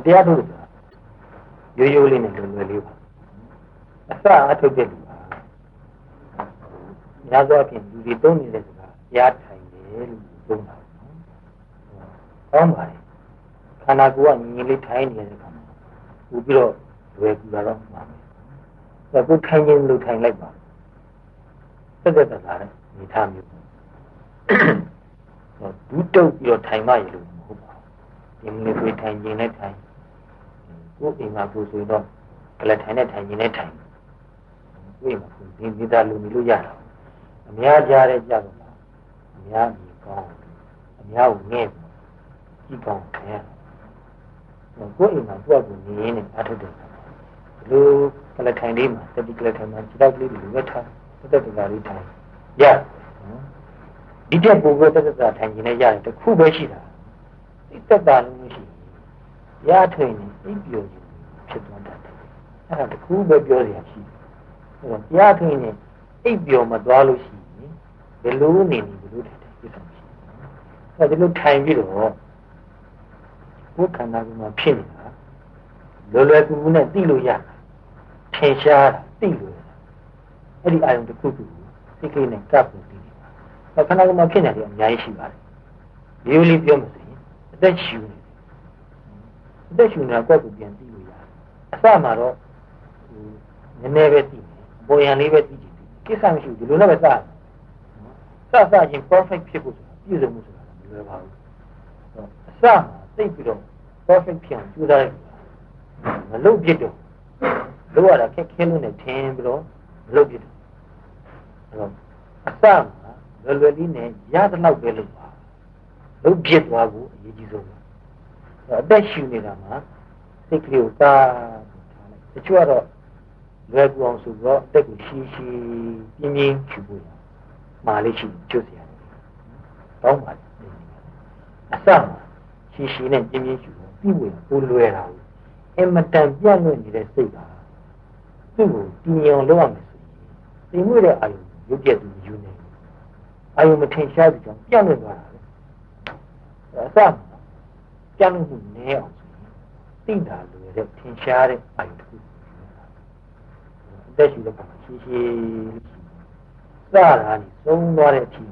တရားထုတ်ဆိုတာရိုးရိုးလေးနဲ့လွယ်လွယ်လေးပါအစအထုတ်တဲ့လူပါများသောအားဖြင့်လူတွေသုံးနေတဲ့စကားတရားထိုင်တယ်လို့သုံးတာကောင်းပါလေခန္ဓာကိုယ်ကငြင်းလေးထိုင်နေတဲ့ခါမှာပို့ပြီးတော့လွယ်ကူတာတော့မှာပဲကိုထိုင်ခြင်းလို့ထိုင်လိုက်ပါသက်သက်သာသာနဲ့နေထားမျိုးဘူးတုတ်ပြီးတော့ထိုင်မှရလို့မဟုတ်ပါဘူးဒီလိုကိုထိုင်ခြင်းနဲ့ထိုင်ကိုအိမ်မှာကိုဆိုတော့ကလထိုင်နဲ့ထိုင်ခြင်းနဲ့ထိုင်ကိုအိမ်မှာကိုဒီမိသားလူမျိုးလို့ရတာအများကြားတဲ့ကြတော့အများကြီးကောင်းအများကိုငဲ့ကြည့်ကောင်းတယ်ကိုအိမ်မှာသူ့အကူနေနေအထုတ်တယ်ဒီလိုကလထိုင်လေးမှာတတိကလထိုင်မှာခြေထောက်ကလေးတွေဝက်ထားတက်တက်လေးထိုင်ရဒီတက်ပုံကတက်တက်ထိုင်ခြင်းနဲ့ရတယ်တခုပဲရှိတာစိတ်တက်တာလို့မရှိရထွင်နေအိပ်ပျော်ခြင်းဖြစ်သွားတတ်တယ်အဲ့ဒါတခုပဲပြောရရှိတယ်အဲ့တော့ရထွင်နေအိပ်ပျော်မသွားလို့ရှိရင်ဘယ်လိုနေနေဘယ်လိုထိုင်တယ်ဖြစ်ဆောင်ရှိအဲ့ဒီလိုထိုင်ပြီးတော့ကိုယ်ခန္ဓာကိုယ်မှာဖြစ်နေတာလောလောကူကူနဲ့သိလို့ရတာထင်ရှားတာသိလို့အဲ့ဒီအာယုံတစ်ခုခုစိတ်ကလေးနဲ့ကပ်ပြီးသိနေတာခန္ဓာကိုယ်မှာဖြစ်နေတယ်အများကြီးရှိပါတယ်ရိုးရိုးလေးပြောမှဆိုရင်အသက်ရှူနေအသက်ရှူနေတာကိုယ့်ကိုပြန်သိလို့ရတယ်အစမှာတော့နည်းနည်းပဲသိတယ်ပေါ်ရန်လေးပဲသိကြည့်ကိစ္စမရှိဘူးဒီလိုနဲ့ပဲစချင်း perfect ဖြစ်ဖို့ဆိုတာပြည့်စုံမှုဆိုတာမလွယ်ပါဘူးအစမှာသိပြီးတော့ perfect ဖြစ်အောင်ကြိုးစားလိုက်မလုပ်ဖြစ်တော့လုပ်ရတာခက်ခဲလို့နဲ့ထင်ပြီးတော့မလုပ်ဖြစ်တော့အဲ့တော့အစမှာလွယ်လွယ်လေးနဲ့ရတဲ့လောက်ပဲလုပ်ပါလုပ်ဖြစ်သွားဖို့အရေးကြီးဆုံးပါအသက်ရှူနေတာမှာစိတ်ကလေးကိုစားထားလိုက်တချို့ကတော့လွယ်ကူအောင်ဆိုတော့အသက်ကိုရှည်ရှည်ပြင်းပြင်းရှူဖို့မာလေးရှိကျွတ်စရာတောင်းပါလေအစမှာရှည်ရှည်နဲ့ပြင်းပြင်းရှူဖို့ပြီးဝင်ပိုးလွယ်တာအမတန်ပြန့်လွင့်နေတဲ့စိတ်ကသူ့ကိုတည်ငြိမ်လုပ်ရမယ်ဆိုရင်သိမှုတဲ့အာယုံရုပ်ပြတ်သူယူနေအာယုံမထင်ရှားသူကြောင့်ပြန့်လွင့်သွားတာလေအစမှာပြန့်လွင့်မှုနည်းအောင်ဆိုရင်သိတာလွယ်တဲ့ထင်ရှားတဲ့အာယုံတစ်ခုအသက်ရှူတဲ့ပုံမှာရှည်ရှည်စတာနေသုံးသွားတဲ့အထိ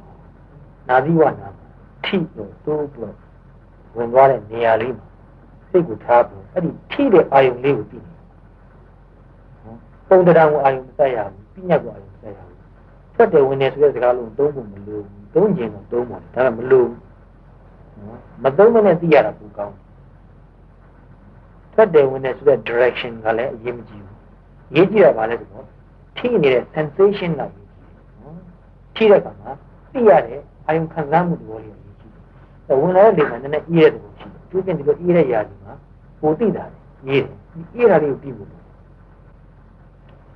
နာသီဝနာထိလို့တိုးလို့ဝင်သွားတဲ့နေရာလေးမှာစိတ်ကိုထားပြီးအဲ့ဒီထိတဲ့အာယုံလေးကိုသိနေပုံတရားကိုအာယုံမဆက်ရဘူးပြညတ်ကိုအာယုံမဆက်ရဘူးထွက်တယ်ဝင်တယ်ဆိုတဲ့စကားလုံးသုံးဖို့မလိုဘူးသုံးခြင်းတော့သုံးပါဒါကမလိုဘူးမသုံးမနဲ့သိရတာပိုကောင်းထွက်တယ်ဝင်တယ်ဆိုတဲ့ direction ကလည်းအရေးမကြီးဘူးရေးကြည့်ရပါလဲဆိုတော့ထိနေတဲ့ sensation ကရေးကြည့်ထိတဲ့အခါမှာသိရတဲ့အာယုံခံစားမှုသဘောလေးကိုရေးကြည့်ဝင်လာတဲ့လေမှာနည်းနည်းအေးတဲ့သဘောရှိတယ်သူပြင်ဒီလိုအေးတဲ့ຢာကြီးမှာပိုသိတာလေရေးတယ်အေးတာလေးကိုပြီးဖို့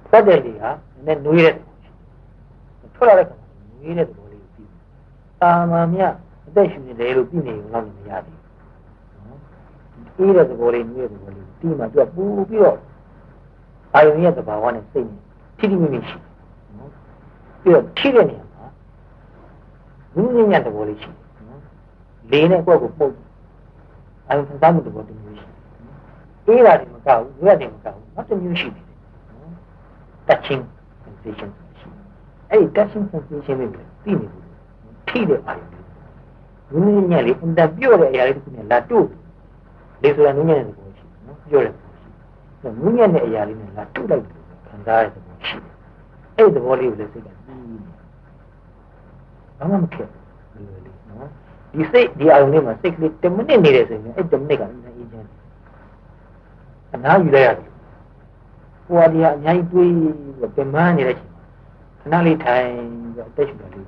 ထွက်တဲ့လေဟာနည်းနည်းနွေးတဲ့ထွက်လာတဲ့အခါနွေးတဲ့သဘောလေးကိုပြီးတာမာမြအသက်ရှင်နေတယ်လို့ပြီးနေအောင်လည်းမရသေးဘူးအေးတဲ့သဘောလေးနွေးတဲ့သဘောလေးဒီမှာသူကပူပြီးတော့အာယုံရဲ့သဘာဝနဲ့စိတ်နဲ့ထိထိမိမိရှိပြီးတော့ထိတဲ့နေရာမှာဝိညာဉ်သဘောလေးရှိလေးနဲ့ကိုယ့်ကိုပုတ်အာယုံခံစားမှုသဘောတစ်မျိုးရှိအေးတာတွေမကောက်ဘူးရွက်တယ်မကောက်ဘူးနောက်တစ်မျိုးရှိတယ်touching sensation ရှိအဲ့ဒီ touching sensation လေးကိုသိနေဘူးထိတဲ့အာယုံဝိညာဉ်လေးအင်တာပြော့တဲ့အရာလေးတစ်ခုနဲ့လာတို့လေဆိုတာဝိညာဉ်ရဲ့သဘောရှိနော်ပြော့တဲ့ဝိညာဉ်နဲ့အရာလေးနဲ့လာတို့လိုက်တယ်ခံစားရတဲ့သဘောရှိတယ်အဲ့ဒီသဘောလေးကိုလည်းစိတ်ကပြီးဘာမှမဖြစ်ဘူးလေနော်ဒီစိတ်ဒီအာရုံလေးမှာစိတ်ကလေး10မိနစ်နေတယ်ဆိုရင်အဲ့10မိနစ်ကအများကြီးချင်းအနားယူလိုက်ရတယ်ဟိုအဒီကအများကြီးတွေးပြီးပြန်မနေတဲ့အချိန်ခဏလေးထိုင်ပြီးအသက်ရှူတာလေး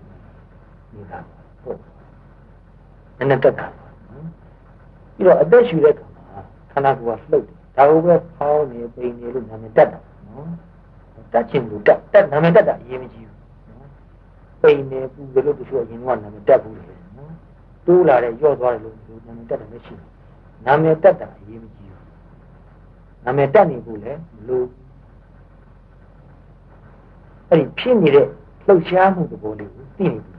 နေတာဟုတ်နည်းနည်းတက်တာပြီးတော့အသက်ရှူတဲ့အခါမှာခန္ဓာကိုယ်ကလှုပ်တယ်ဒါကိုပဲဖောင်းနေပိန်နေလို့နာမည်တက်တာနော်တက်ချင်လို့တက်နာမည်တက်တာအရေးမကြီးဘူးနော်ပိန်နေပူတယ်လို့တချို့အရင်ကနာမည်တက်ဘူးလေနော်တိုးလာတဲ့ရော့သွားတယ်လို့နာမည်တက်တယ်မရှိဘူးနာမည်တက်တာအရေးမကြီးဘူးနာမည်တက်နေဖို့လည်းမလိုအဲ့ဒီဖြစ်နေတဲ့လှုပ်ရှားမှုသဘောလေးကိုသိနေပြီ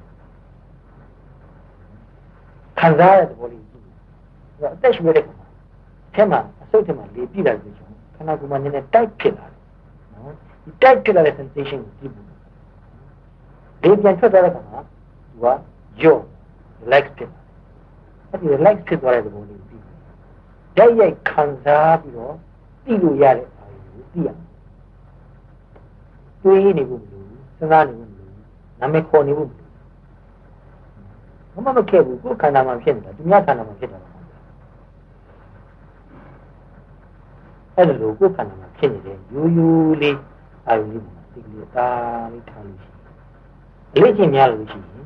ခံစားရတဲ့သဘောလေးကိုသိနေအသက်ရှူရတဲ့ခါမှာထဲမှာအ ဆုတ်တယ်မှာလေပြလိုက်လို့ကျွန်တော်ခန္ဓာကိုယ်မှာနည်းနည်းတိုက်ဖြစ်လာတယ်နော်ဒီတိုက်ဖြစ်လာတဲ့ sensation ကိုကြည့်ဖို့လေပြန်ထွက်သွားတဲ့အခါမှာသူကကြော့ relax ဖြစ်တယ်အဲ့ဒီ relax ဖြစ်သွားတဲ့သဘောလေးကိုကြည့်ဓာတ်ရိုက်ခံစားပြီးတော့သိလို့ရတဲ့အာရုံကိုသိရမယ်တွေးနေဖို့မလိုဘူးစဉ်းစားနေဖို့မလိုဘူးနာမည်ခေါ်နေဖို့မလိုဘူးမခဲ့ဘူးကိုယ်ခန္ဓာမှာဖြစ်နေတာသူများခန္ဓာမှာဖြစ်တာပါအဲ့လိုကိုယ်ခန္ဓာမှာဖြစ်နေတဲ့ရိုးရိုးလေးအာရုံလေးမှာစိတ်ကလေးတားလေးထားလို့ရှိရင်အလေးချင်းများလို့ရှိရင်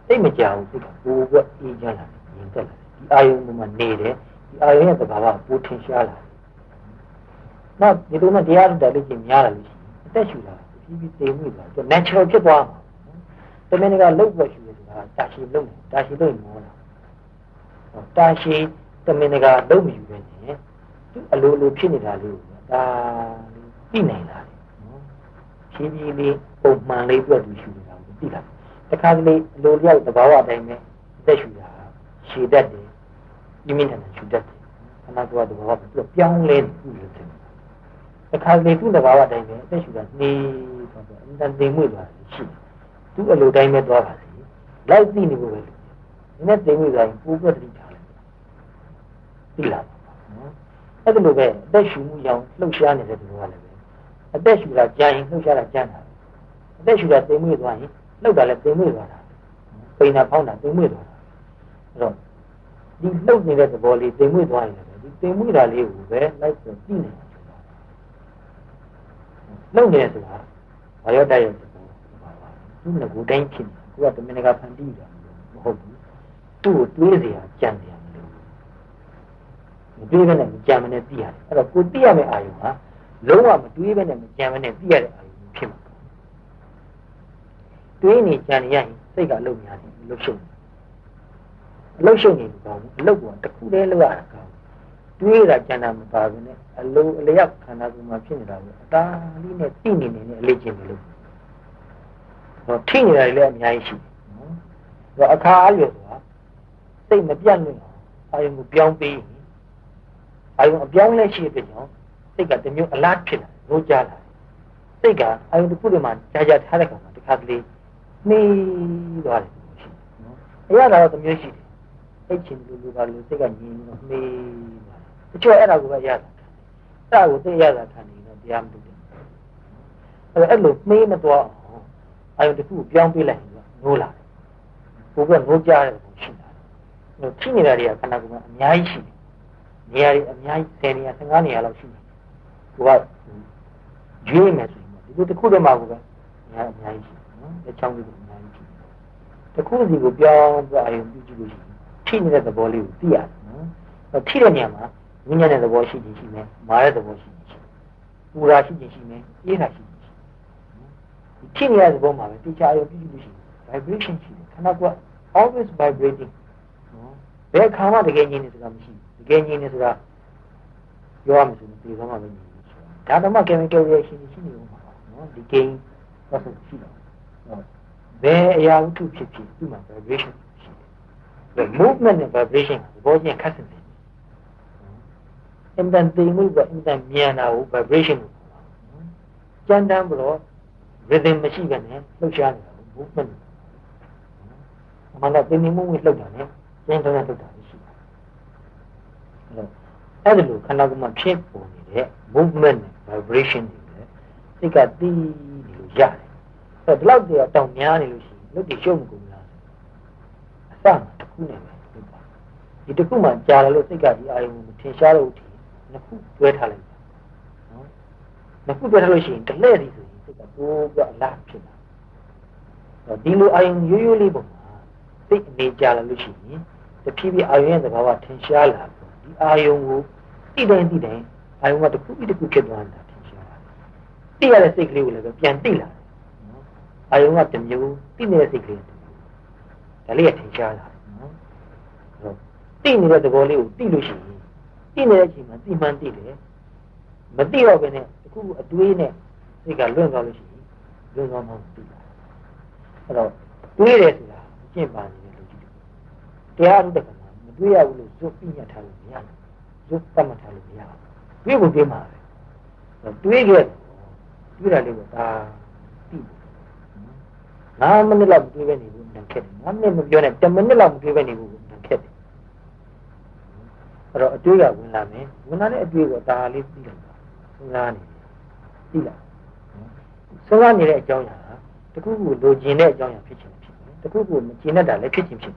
စိတ်မကြောက်စိတ်ကပိုးကအေးချမ်းလာတယ်ငြိမ်သက်လာတယ်ဒီအာရုံမှာနေတယ်ဒီအာရုံရဲ့သဘာဝပိုထင်ရှားလာတယ်နောက်ဒီလိုနဲ့တရားထုတ်တဲ့လေးချင်းများလာလို့ရှိရင်အသက်ရှူတာပြီးပြီးတိမ်မိသွားတယ် natural ဖြစ်သွားမှာတမင်ကလှုပ်ပေါ်ရှူနေတာတာရှည်လှုပ်နေတာရှည်လို့မောတာတာရှည်တမင်ကလှုပ်မယူပဲနဲ့သူအလိုလိုဖြစ်နေတာလေးကိုဒါသိနိုင်လာတယ်နော်ဖြည်းဖြည်းလေးပုံမှန်လေးပြတ်သူရှူနေတာကိုသိလာတခါကလေးအလိုလျောက်သဘာဝအတိုင်းပဲသက်ရှူတာရှည်တတ်တယ်ပြင်းပြင်းထန်ထန်ရှူတတ်တယ်ခန္ဓာကိုယ်ကသဘာဝသူပြောင်းလဲသူ့လိုတယ်တခါကလေးသူ့သဘာဝအတိုင်းပဲသက်ရှူတာနေဆိုတော့အင်တန်သိမ်မွေ့သွားတယ်ရှိတယ်သူ့အလိုတိုင်းပဲသွားပါစေလိုက်သိနေဖို့ပဲလို့ဒီနေ့သိမ်မွေ့သွားရင်ပိုးကတိထားလိုက်သိလားနော်အဲ့ဒါလိုပဲအသက်ရှူမှုကြောင့်လှုပ်ရှားနေတဲ့သူကလည်းပဲအသက်ရှူတာကြာရင်လှုပ်ရှားတာကြာတာအသက်ရှူတာသိမ်မွေ့သွားရင်လှုပ်တာလည်းသိမ်မွေ့သွားတာပိန်တာဖောင်းတာသိမ်မွေ့သွားတာအဲ့တော့ဒီလှုပ်နေတဲ့သဘောလေးသိမ်မွေ့သွားရင်လည်းဒီသိမ်မွေ့တာလေးကိုပဲလိုက်ဆိုသိနေတယ်လှုပ်နေဆိုတာဘာရောက်တဲ့သဘောပါပါသူ့ငကိုတိုင်းဖြစ်နေကိုကတမင်ကဖန်တီးတာမဟုတ်ဘူးသူ့ကိုတွေးเสียကြံเสียမလို့မတွေးဘဲနဲ့မကြံမနဲ့သိရတယ်အဲ့တော့ကိုသိရမယ့်အာယုံဟာလုံးဝမတွေးဘဲနဲ့မကြံမနဲ့သိရတဲ့အာယုံဖြစ်မှာတွေးနေကြံနေရရင်စိတ်ကအလုပ်များတယ်လှုပ်ရှုပ်အလုပ်ရှုပ်နေလို့ကောင်းဘူးအလုပ်ကတစ်ခုတည်းလုပ်ရတာကောင်းတွေးတာကြံတာမပါဘူးနဲ့အလိုအလျောက်ခန္ဓာကိုယ်မှာဖြစ်နေတာကိုအတားလေးနဲ့သိနေနေနဲ့အလေးကျင့်နေလို့ဟောထိနေတာလည်းအများကြီးရှိတယ်နော်အခါအားလျော်ဆိုတာစိတ်မပြတ်လို့အာယုံကိုပြောင်းပေးအာယုံအပြောင်းလဲရှိတဲ့ကြောင့်စိတ်ကတမျိုးအလားဖြစ်လာလို့ကြားလာစိတ်ကအာယုံတစ်ခုတည်းမှာကြာကြာထားတဲ့ကောင်မှာတစ်ခါတလေနှီးသွားတယ်ရှိနော်အရသာတော့တမျိုးရှိတယ်အိတ်ချင်လူပါလို့စိတ်ကငြင်းတော့နှီးသွားတချို့အဲ့ဒါကိုပဲရတာအဲ့ဒါကိုသိရတာခံနေတော့တရားမတူတယ်အဲ့လိုနှီးမသွားအောင်အာယုံတစ်ခုပြောင်းပေးလိုက်ရင်နိုးလာတယ်ဘိုးကနိုးကြတယ်ကိုရှိတာထိနေတာတွေကခန္ဓာကိုယ်မှာအများကြီးရှိတယ်နေရာတွေအများကြီး10နေရာ15နေရာလောက်ရှိတယ်ကိုကရွေးမယ်ဆိုရင်ဒီလိုတစ်ခုတည်းမှာကိုပဲအများကြီးရှိတယ်နော်အချောင်းလေးကိုအများကြီးရှိတယ်တစ်ခုစီကိုပြောင်းပြီးအာယုံပြုကြည့်လို့ရှိရင်ထိနေတဲ့သဘောလေးကိုသိရတယ်နော်ထိတဲ့နေရာမှာဝိညာဉ်ရဲ့သဘောရှိခြင်းရှိမယ်မာရဲ့သဘောရှိခြင်းရှိပူရာရှိခြင်းရှိမယ်အေးတာရှိခြင်းရှိဒီထိနေတဲ့သဘောမှာပဲတိကျအာယုံပြုကြည့်လို့ရှိရင် vibration ရှိတယ်ခန္ဓာကိုယ် always vibrating နော်ဘယ်ခါမှတကယ်ငြင်းနေဆိုတာမရှိဘူးတကယ်ငြင်းနေဆိုတာပြောရမယ်ဆိုရင်ဒီကောင်မှပဲငြင်းနေဆိုတာဒါတော့မှ chemical reaction ရှိနေဦးမှာပါနော်ဒီ gain process ရှိတော့ဘယ်အရာဝတ္ထုဖြစ်ဖြစ်သူ့မှာ vibration ရှိတယ် movement နဲ့ vibration ကဘောချင်းခက်စင်တယ်အင်တန်သိမှုကအင်တန်မြန်တာကို vibration ကိုကျန်တမ်းပြီးတော့ rhythm မရှိဘဲနဲ့လှုပ်ရှားနေတာကို movement အမှန်တော့သိမှုဝင်လှုပ်တာနဲ့ကျန်တဲ့လှုပ်တာရှိတယ်အဲ့ဒါလိုခန္ဓာကိုယ်မှာဖြစ်ပေါ်နေတဲ့ movement နဲ့ vibration တွေလည်းစိတ်ကသိနေလို့ရတယ်အဲ့ဒီလောက်တည်းတောင်များနေလို့ရှိရင်လုပ်ပြီးရှုံးမကုန်လားအစမှာတစ်ခုနဲ့ပဲဒီတစ်ခုမှကြာလာလို့စိတ်ကဒီအာယုံကိုထင်ရှားလို့နှစ်ခုတွဲထားလိုက်တာနော်နှစ်ခုတွဲထားလို့ရှိရင်တလဲ့စီဆိုရင်စိတ်ကပိုးပြီးအလားဖြစ်လာဒီလိုအာယုံရိုးရိုးလေးပုံမှာစိတ်အနေကြာလာလို့ရှိရင်တဖြည်းဖြည်းအာယုံရဲ့သဘာဝထင်ရှားလာဒီအာယုံကိုတိတိုင်းအာယုံကတစ်ခုပြီးတစ်ခုဖြစ်သွားတာထင်ရှားလာတိရတဲ့စိတ်ကလေးကိုလည်းပြန်တိလာတယ်နော်အာယုံကတစ်မျိုးတိနေတဲ့စိတ်ကလေးဒါလေးကထင်ရှားလာတယ်နော်တိနေတဲ့သဘောလေးကိုတိလို့ရှိရင်တိနေတဲ့အချိန်မှာတိမှန်တိတယ်မတိတော့ဘဲနဲ့အခုအတွေးနဲ့စိတ်ကလွင့်သွားလို့ရှိရင်လွင့်သွားမှမတိတာအဲ့တော့တွေးတယ်ဆိုတာအကျင့်ပါနေတယ်လို့ကြည့်တယ်တရားဥဒ္ဒကမှာမတွေးရဘူးလို့ဇွတ်ပြညတ်ထားလို့မရဘူးဇွတ်တတ်မှတ်ထားလို့မရဘူး တွေးကိုတွေးမှာပဲတွေးခဲ့တွေးတာလေးကဒါသိ9 မိနစ်လောက်တွေးပဲနေဘူးနံခက်တယ်9 မိနစ်မပြောနဲ့10 မိနစ်လောက်တွေးပဲနေဘူးနံခက်တယ်အဲ့တော့အတွေးကဝင်လာမယ်ဝင်လာတဲ့အတွေးကိုဒါလေးသိလိုက်တာစဉ်းစားနေသိလားစဉ်းစားနေတဲ့အကြောင်းအရာတခုခုလိုချင်တဲ့အကြောင်းအရာဖြစ်ချင်ဖြစ်တယ်တခုခုမချင်တတ်တာလည်းဖြစ်ချင်ဖြစ်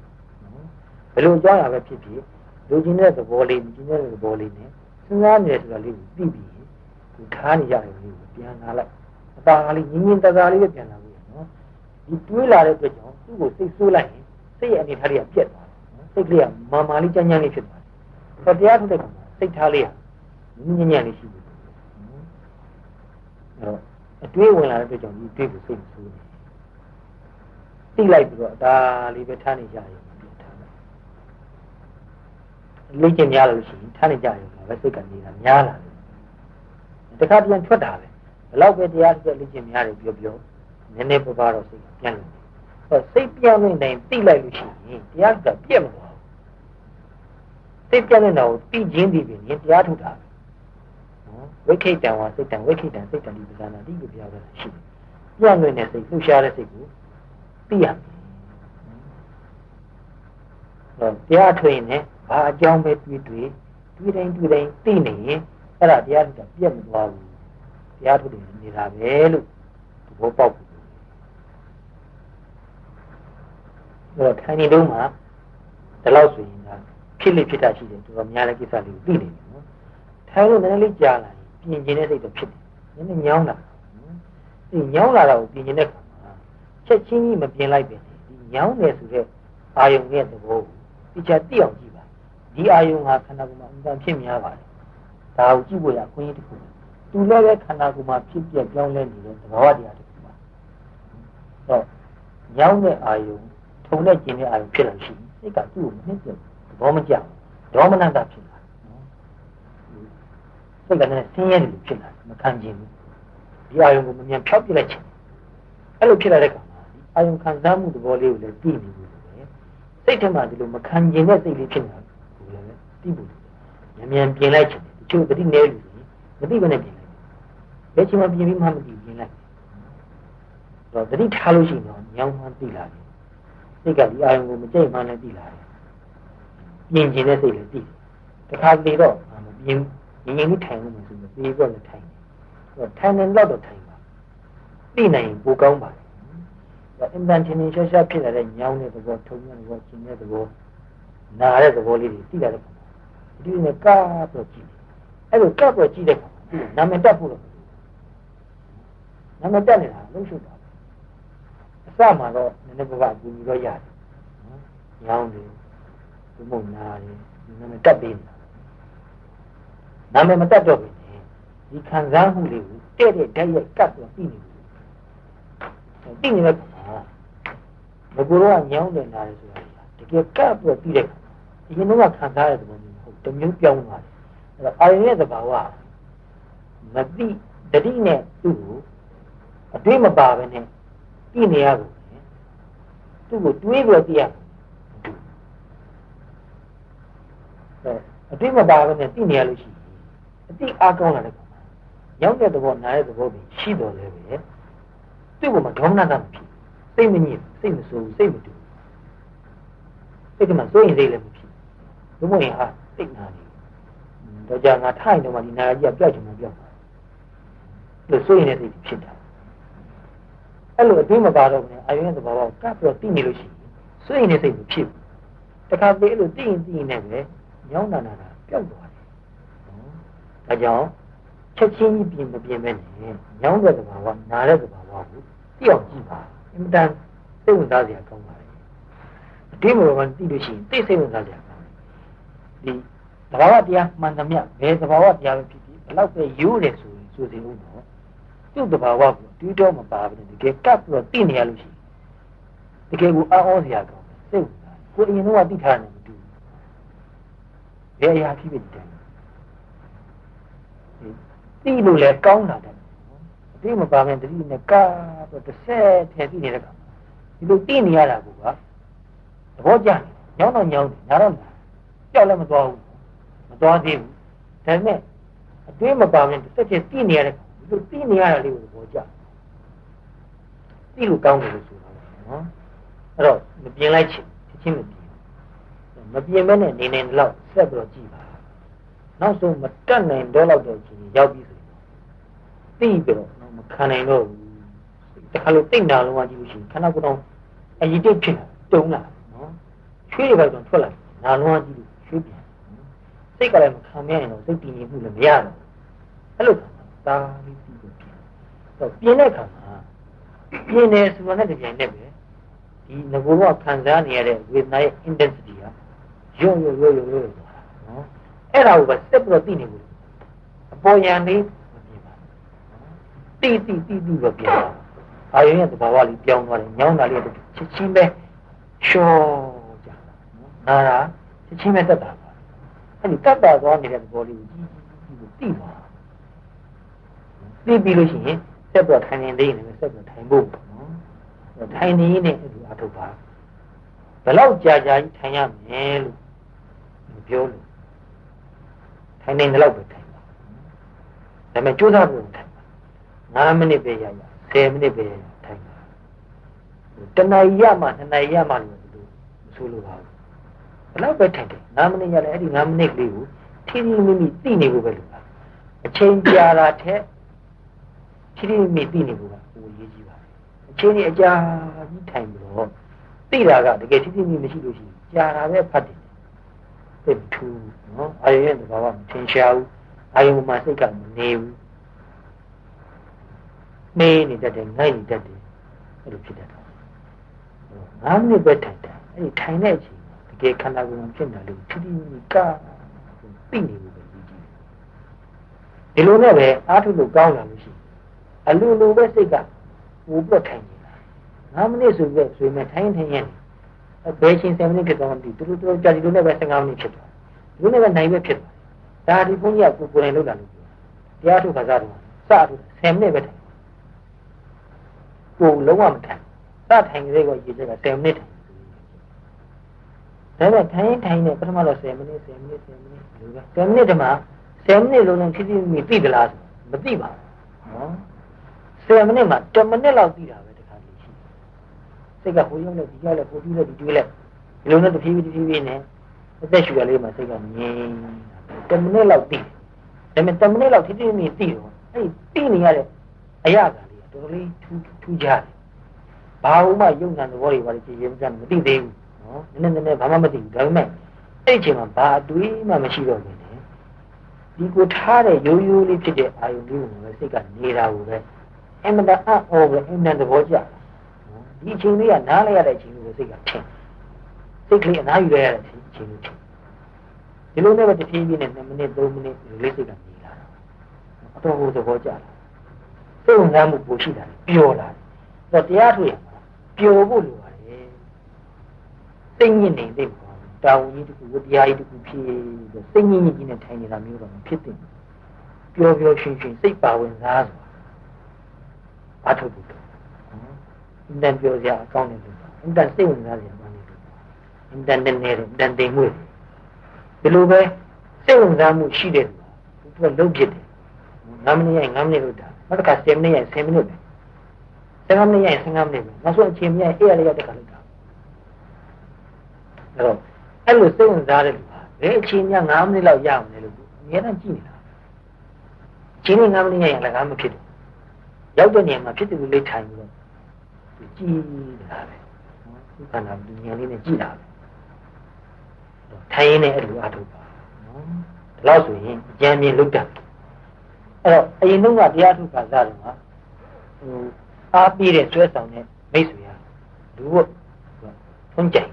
ဘယ်လိုအကြောင်းအရာပဲဖြစ်ဖြစ်လိုချင်တဲ့သဘောလေးမချင်တဲ့သဘောလေးနဲ့စဉ်းစားနေတယ်ဆိုတာလေးကိုသိပြီးကိုထားနေရတယ်လေးကိုပြန်လာလိုက်အသာလေးညင်ညင်တသာလေးပဲပြန်လာဘူးနော်ဒီတွေးလာတဲ့အတွက်ကြောင့်သူ့ကိုစိတ်ဆိုးလိုက်ရင်စိတ်ရဲ့အနေထားလေးကပြတ်သွားတယ်စိတ်ကလေးကမာမာလေးကြမ်းကြမ်းလေးဖြစ်သွားတယ်တရားထုတ်တဲ့အခါမှာစိတ်ထားလေးကညင်ညင်လေးရှိတယ်အဲ့တော့အတွေးဝင်လာတဲ့အတွက်ကြောင့်ဒီတွေးကိုစိတ်ဆိုးနေသိလိုက်ပြီးတော့ဒါလေးပဲထားနေကြရင်ပြန်ထားလိုက်လေ့ကျင့်များလို့ရှိရင်ထားနေကြရင်ပဲစိတ်ကနေတာများလာတယ်တခါပြန်ထွက်တာပဲဘယ်လောက်ပဲတရားထုတ်လေ့ကျင့်များတယ်ပြောနည်းနည်းပါတော့စိတ်ပြန်လို့စိတ်ပြောင်းနေတိုင်းသိလိုက်လို့ရှိရင်တရားကပြည့်မသွားဘူးစိတ်ပြောင်းနေတာကိုသိချင်းသိပြီးရင်တရားထုတ်တာနော်ဝိခိတံဝါစိတ်တံဝိခိတံစိတ်တံဒီပဇာနာဒီကိုပြောရတာရှိတယ်ပြောင်းနေတဲ့စိတ်လှူရှားတဲ့စိတ်ကိုသိရမယ်တရားထုတ်ရင်လည်းဘာအကြောင်းပဲတွေးတိုင်းသိနေရင်အဲ့ဒါတရားထုတ်တာပြည့်မသွားဘူးတရားထုတ်တယ်နေတာပဲလို့သဘောပေါက်ဘူးတော့ထိုင်နေတော့မှဒီလောက်ဆိုရင်ဖြစ်လိဖြစ်တာရှိတယ်သူကများတဲ့ကိစ္စလေးကိုသိနေတယ်နော်ထိုင်လို့နည်းနည်းလေးကြာလာရင်ပြင်ကျင်တဲ့စိတ်တော့ဖြစ်တယ်နည်းနည်းညောင်းလာဒီညောင်းလာတာကိုပြင်ကျင်တဲ့ခါမှာချက်ချင်းကြီးမပြင်လိုက်ပဲဒီညောင်းတယ်ဆိုတဲ့အာယုံရဲ့သဘောကိုဒီချက်သိအောင်ကြည့်ပါဒီအာယုံဟာခန္ဓာကိုယ်မှာအမှန်ဖြစ်များပါတယ်ဒါကိုကြည့်ဖို့ရအခွင့်အရေးတစ်ခုသူလည်းပဲခန္ဓာကိုယ်မှာဖြစ်ပြပြောင်းလဲနေတဲ့သဘောတရားတစ်ခုပါတော့ညောင်းတဲ့အာယုံထုံနဲ့ကျင်တဲ့အာရုံဖြစ်လာရှိစိတ်ကသူ့ကိုမနှိမ့်ပြသဘောမကျဘူးဒေါမနတဖြစ်လာစိတ်ကလည်းဆင်းရဲတယ်လို့ဖြစ်လာမခံကျင်ဘူးဒီအာယုံကိုမမြန်ဖြောက်ပြလိုက်ချင်အဲ့လိုဖြစ်လာတဲ့အခါမှာဒီအာယုံခံစားမှုသဘောလေးကိုလည်းသိနေဘူးလေစိတ်ထဲမှာဒီလိုမခံကျင်တဲ့စိတ်လေးဖြစ်နေတာကိုလည်းသိဖို့မြန်ပြင်လိုက်ချင်တယ်တချို့တတိနေလို့မသိဘဲနဲ့ပြင်လိုက်ဘယ်ချိန်မှပြင်ပြီးမှမသိပြင်လိုက်တော့တတိထားလို့ရှိရင်တော့ညောင်းမှသိလာတယ်စိတ်ကဒီအာယုံကိုမကြိတ်မှလည်းသိလာတယ်ပြင်ကျင်တဲ့စိတ်လည်းသိတယ်တခါတလေတော့မပြင်ငြိမ်ငြိမ်လေးထိုင်လို့မဆိုဘူးပြေတော့လည်းထိုင်တယ်ထိုင်နေတော့ထိုင်ပါသိနိုင်ရင်ပိုကောင်းပါတယ်အင်တန်ချင်းချင်းရှားဖြစ်လာတဲ့ညောင်းတဲ့သဘောထုံတဲ့သဘောကျင်တဲ့သဘောနာတဲ့သဘောလေးတွေသိလာတဲ့ခါဒီနဲ့ကားတော့ကြည့်အဲ့လိုကားတော့ကြည့်တဲ့ခါနာမည်တက်ဖို့တော့နာမည်တက်နေတာလုံးရှုပ်တာအစမှာတော့နည်းနည်းပါးအကူကြီးတော့ရတယ်ညောင်းတယ်ဒီမုံနာတယ်နာမည်တက်ပြီးနာမည်မတက်တော့ဘူးဒီခံစားမှုလေးကိုတဲ့တဲ့ဓာတ်ရိုက်ကပ်တော့သိနေဘူးသိနေတဲ့ခါမှာဘယ်ကိုတော့ညောင်းတယ်နာတယ်ဆိုတာတကယ်ကပ်တော့ပြီးတဲ့ခါအရင်တော့ခံစားရတဲ့ဘုံမျိုးဟုတ်တမျိုးပြောင်းသွားတယ်အဲ့တော့အာရုံရဲ့သဘာဝမသိတတိနဲ့သူ့ကိုအတွေ့မပါပဲနဲ့သိနေရဘူးသူ့ကိုတွေးပြီးသိရအတွေ့မပါပဲနဲ့သိနေရလို့ရှိရင်အသိအားကောင်းလာတဲ့ခါမှာရောက်တဲ့သဘောနားတဲ့သဘောပြီးရှိတော်လဲပဲသူ့ကိုမဒေါမနတာမဖြစ်စိတ်မညစ်စိတ်မဆိုးစိတ်မတူစိတ်ကမှစိုးရင်စိတ်လည်းမဖြစ်ဘုမရင်ဟာစိတ်နာနေတော့ကြာငါထိုင်တော့မှဒီနာကြီးကပြောက်ချင်မှပြောက်ပါလို့စိုးရင်လည်းစိတ်ဖြစ်တာအဲ့လိုအတွေးမပါတော့ဘူးအာယုံရဲ့သဘာဝကိုကပ်ပြီးတော့သိနေလို့ရှိရင်စိုးရင်လည်းစိတ်မဖြစ်ဘူးတခါတည်းအဲ့လိုသိရင်နဲ့ပဲညောင်းနာပျောက်သွားတယ်ဒါကြောင့်ချက်ချင်းကြီးပြင်မပြင်မဲနဲ့ညောင်းတဲ့သဘာဝနာတဲ့သဘာဝကိုသိအောင်ကြည့်ပါအင်မတန်စိတ်ဝင်စားစရာကောင်းပါတယ်အတင်းမတော်သိလို့ရှိရင်သိစိတ်ဝင်စားစရာကောင်းတယ်ဒီသဘာဝတရားမှန်သမျှဘယ်သဘာဝတရားပဲဖြစ်ဖြစ်ဘယ်လောက်ပဲရိုးတယ်ဆိုရင်ဆိုစီဦးတော့သူ့သဘာဝကိုတွေးတော့မပါဘူးတကယ်ကပ်ပြီးတော့သိနေရလို့ရှိရင်တကယ်ကိုအောင်းစရာကောင်းတယ်စိတ်ဝင်စားကိုအရင်တော့သိထားတယ်မတူဘယ်အရာဖြစ်ဖြစ်တယ်သိလို့လည်းကောင်းတာတယ်အတိမပါမယ်တတိနဲ့ကားတော့တစ်ဆက်ထည့်ပြီးနေတဲ့ကောင်ဒီလိုသိနေရတာကူကသဘောကျတယ်ညောင်းတော့ညောင်းတယ်နားတော့ကြောက်လည်းမသွားဘူးမသွားသေးဘူးဒါပေမဲ့အ အတွင်းမပါရင်တစ်ချက်သိနေရတဲ့ဒီလိုသိနေရတာလေးကိုပေါ်ကြသိလို့ကောင်းတယ်လို့ဆိုတာနော်အဲ့တော့မပြင်းလိုက်ချင်ချင်းမပြင်းမဲနဲ့နေနေတော့ဆက်ပြီးတော့ကြည့်ပါနောက်ဆုံးမတက်နိုင်တော့တော့ချင်းရောက်ပြီဆိုရင်သိပြီးတော့မခံနိုင်တော့ဘူးတခါလို့သိနေတာလုံးဝကြည့်လို့ရှိရင်ခန္ဓာကိုယ်တော်အရင်တိတ်ဖြစ်တုံးလာနော်ချွေးတွေကတော့ထွက်လာနာလုံးဝကြည့်လို့ချွေးပြန်စိတ်ကလည်းမခံမရရင်တော့စိတ်တည်ငြိမ်မှုလည်းမရတော့အဲ့လိုသာလေးပြီးတော့ပြန်တော့ပြင်းတဲ့ခါမှာပြင်းနေဆိုတော့လည်းပြန်နေပဲဒီငကိုကခံစားနေရတဲ့ဝေဒနာရဲ့ intensity ကရုံနော်အဲ့ဒါကိုပဲစက်ပြီးတော့သိနေဘူးအပေါ်ယံလေးမပြင်းပါဘူးတိပဲပြန်အာရုံရဲ့သဘာဝလေးပြောင်းသွားတယ်ညောင်းတာလေးချက်ချင်းပဲရှော့ကြနာတာချက်ချင်းပဲတက်တာပါအဲ့ဒီတက်တာသွားနေတဲ့သဘောလေးကိုသိပါသိပြီးလို့ရှိရင်စက်ပြီးတော့ထိုင်နေသေးတယ်စက်ပြီးတော့ထိုင်ဖို့နော်ထိုင်နေနေအဲ့ဒီအထုပ်ပါဘယ်လောက်ကြာကြီးထိုင်ရမယ်လို့မပြောလို့ထိုင်နေတယ်လို့ပဲထိုင်ပါဒါပေမဲ့ကြိုးစားဖို့ထိုင်ပါ9မိနစ်ပဲရ10မိနစ်ပဲထိုင်ပါတဏှာရမှ2နာရီရမှလို့မဆိုလိုပါဘူးဘယ်လောက်ပဲထိုင်တယ်9မိနစ်ရလဲအဲ့ဒီ9မိနစ်လေးကိုထိထိမိမိသိနေဖို့ပဲလို့ပါအချိန်ကြာတာထက်ထိထိမိမိသိနေဖို့ကဟိုရေးကြည့်ပါအချိန်ကြီးအကြာကြီးထိုင်ပြီးတော့သိတာကတကယ်ထိထိမိမိမရှိလို့ရှိရင်ကြာတာပဲဖတ်တယ်သိထူးနော်အာရုံရဲ့သဘာဝမထင်ရှားဘူးအာရုံမှာစိတ်ကမနေဘူးနေနေတတ်တယ်ငိုက်နေတတ်တယ်အဲ့လိုဖြစ်တတ်တာ9မိနစ်ပဲထိုင်တာအဲ့ဒီထိုင်တဲ့အချိန်တကယ်ခန္ဓာကိုယ်မှာဖြစ်နေတာလို့ထိထိမိမိကသိနေလို့ပဲရေးကြည့်ဒီလိုနဲ့ပဲအားထုတ်လို့ကောင်းလာလို့ရှိရင်အလိုလိုပဲစိတ်ကဟိုပြတ်ထိုင်နေတာ9မိနစ်ဆိုပြီးဆိုရင်ထိုင်ရင်ဘယ်ချင်း7မိနစ်ဖြစ်သွားမှမသိဘူးတူကြာဒီလိုနဲ့ပဲ15မိနစ်ဖြစ်သွားဒီလိုနဲ့ပဲနိုင်ပဲဖြစ်သွားဒါဒီဘုန်းကြီးကကိုယ်တိုင်လုပ်တာလို့ပြောတရားထုတ်ခါစားတော့စထုတ်10မိနစ်ပဲထိုင်ကိုလုံးဝမထိုင်စထိုင်ကလေးကရေချက်က10မိနစ်ထိုင်ဒါပေမဲ့ထိုင်နေပထမတော့10မိနစ်လို့ပဲ10မိနစ်တမှာ10မိနစ်လုံးလုံးဖြည်းဖြည်းမြည်သိသလားမသိပါဘူးနော်10မိနစ်မှာ10မိနစ်လောက်သိတာပဲတခါလေးရှိစိတ်ကဟိုရောက်လဲဒီရောက်လဲဟိုပြီးလဲဒီတွေးလဲဒီလိုနဲ့တဖြည်းဖြည်းနဲ့အသက်ရှူရလေးမှာစိတ်ကငြိမ်10မိနစ်လောက်သိတယ်ဒါပေမဲ့10မိနစ်လောက်ဖြည်းဖြည်းမြည်သိတော့အဲ့သိနေရတဲ့အရာကလေးတော်တော်လေးထူးခြားတယ်ဘာမှယုံနာသဘောတွေပါလေကြည်ရင်မသိသေးဘူးနော်နည်းနည်းဘာမှမသိဘူးဒါပေမဲ့အဲ့ဒီအချိန်မှာဘာအတွေးမှမရှိတော့ဘူးလေဒီကိုထားတဲ့ရိုးရိုးလေးဖြစ်တဲ့အာယုံလေးကိုပဲစိတ်ကနေတာကိုပဲအမှန်တအားအော်ပဲအမှန်သဘောကျတယ်ဒီအချိန်လေးကနားလိုက်ရတဲ့အချိန်လေးကိုစိတ်ကထင်စိတ်ကလေးအနားယူရတဲ့အချိန်လေးထင်ဒီလိုနဲ့ပဲတစ်ဖြည်းဖြည်းနဲ့2မိနစ်3မိနစ်လေးစိတ်ကနေလာအတော်ကိုသဘောကျတယ်စိတ်ဝင်စားမှုပိုရှိတာပျော်လာတယ်တော့တရားထုတ်ရမှာပျော်ဖို့လိုပါတယ်စိတ်ညစ်နေသိမှာတာဝန်ကြီးတစ်ခုတရားကြီးတစ်ခုဖြစ်ပြီးစိတ်ညစ်ညစ်ကြီးနဲ့ထိုင်နေတာမျိုးတော့မဖြစ်သင့်ဘူးပျော်ပျော်ရွှင်ရွှင်စိတ်ပါဝင်စားဆိုတာအထုတ်ဖို့အင်တန်ပျော်စရာအကောင်းတဲ့လူအင်တန်စိတ်ဝင်စားစရာကောင်းတဲ့လူအင်တန်နဲ့အင်တန်တိမ်မွေ့ဒီလိုပဲစိတ်ဝင်စားမှုရှိတဲ့လူကလုံးဖြစ်တယ်9မိနစ်ရ9မိနစ်လို့တာနောက်တစ်ခါ10မိနစ်ရ10မိနစ်ပဲ15မိနစ်ရ15မိနစ်ပဲနောက်ဆုံးအချိန်မြတ်အေးရလေးရောက်တဲ့ခါလို့တာအဲ့လိုစိတ်ဝင်စားတဲ့လူဟာဘယ်အချိန်မြတ်9မိနစ်လောက်ရအောင်လဲလို့အများနဲ့ကြည့်နေတာအချိန်နဲ့9မိနစ်ရရင်လည်းကားမဖြစ်ဘူးရောက်တဲ့နေရာမှာဖြစ်တယ်လို့လေးထိုင်ပြီးတော့ကြည့်နေတာပဲဒီခန္ဓာဒီဉာဏ်လေးနဲ့ကြည့်တာပဲထိုင်ရင်းနဲ့အဲ့လိုအားထုတ်ပါနော်ဒီလောက်ဆိုရင်အကျဉ်းမြင်လုပ်တတ်အဲ့တော့အရင်တုန်းကတရားထုတ်ပါစားတယ်မှာအားပြည့်တဲ့ဆွဲဆောင်တဲ့မိတ်ဆွေဟာလူ့ထုံးကြိုင်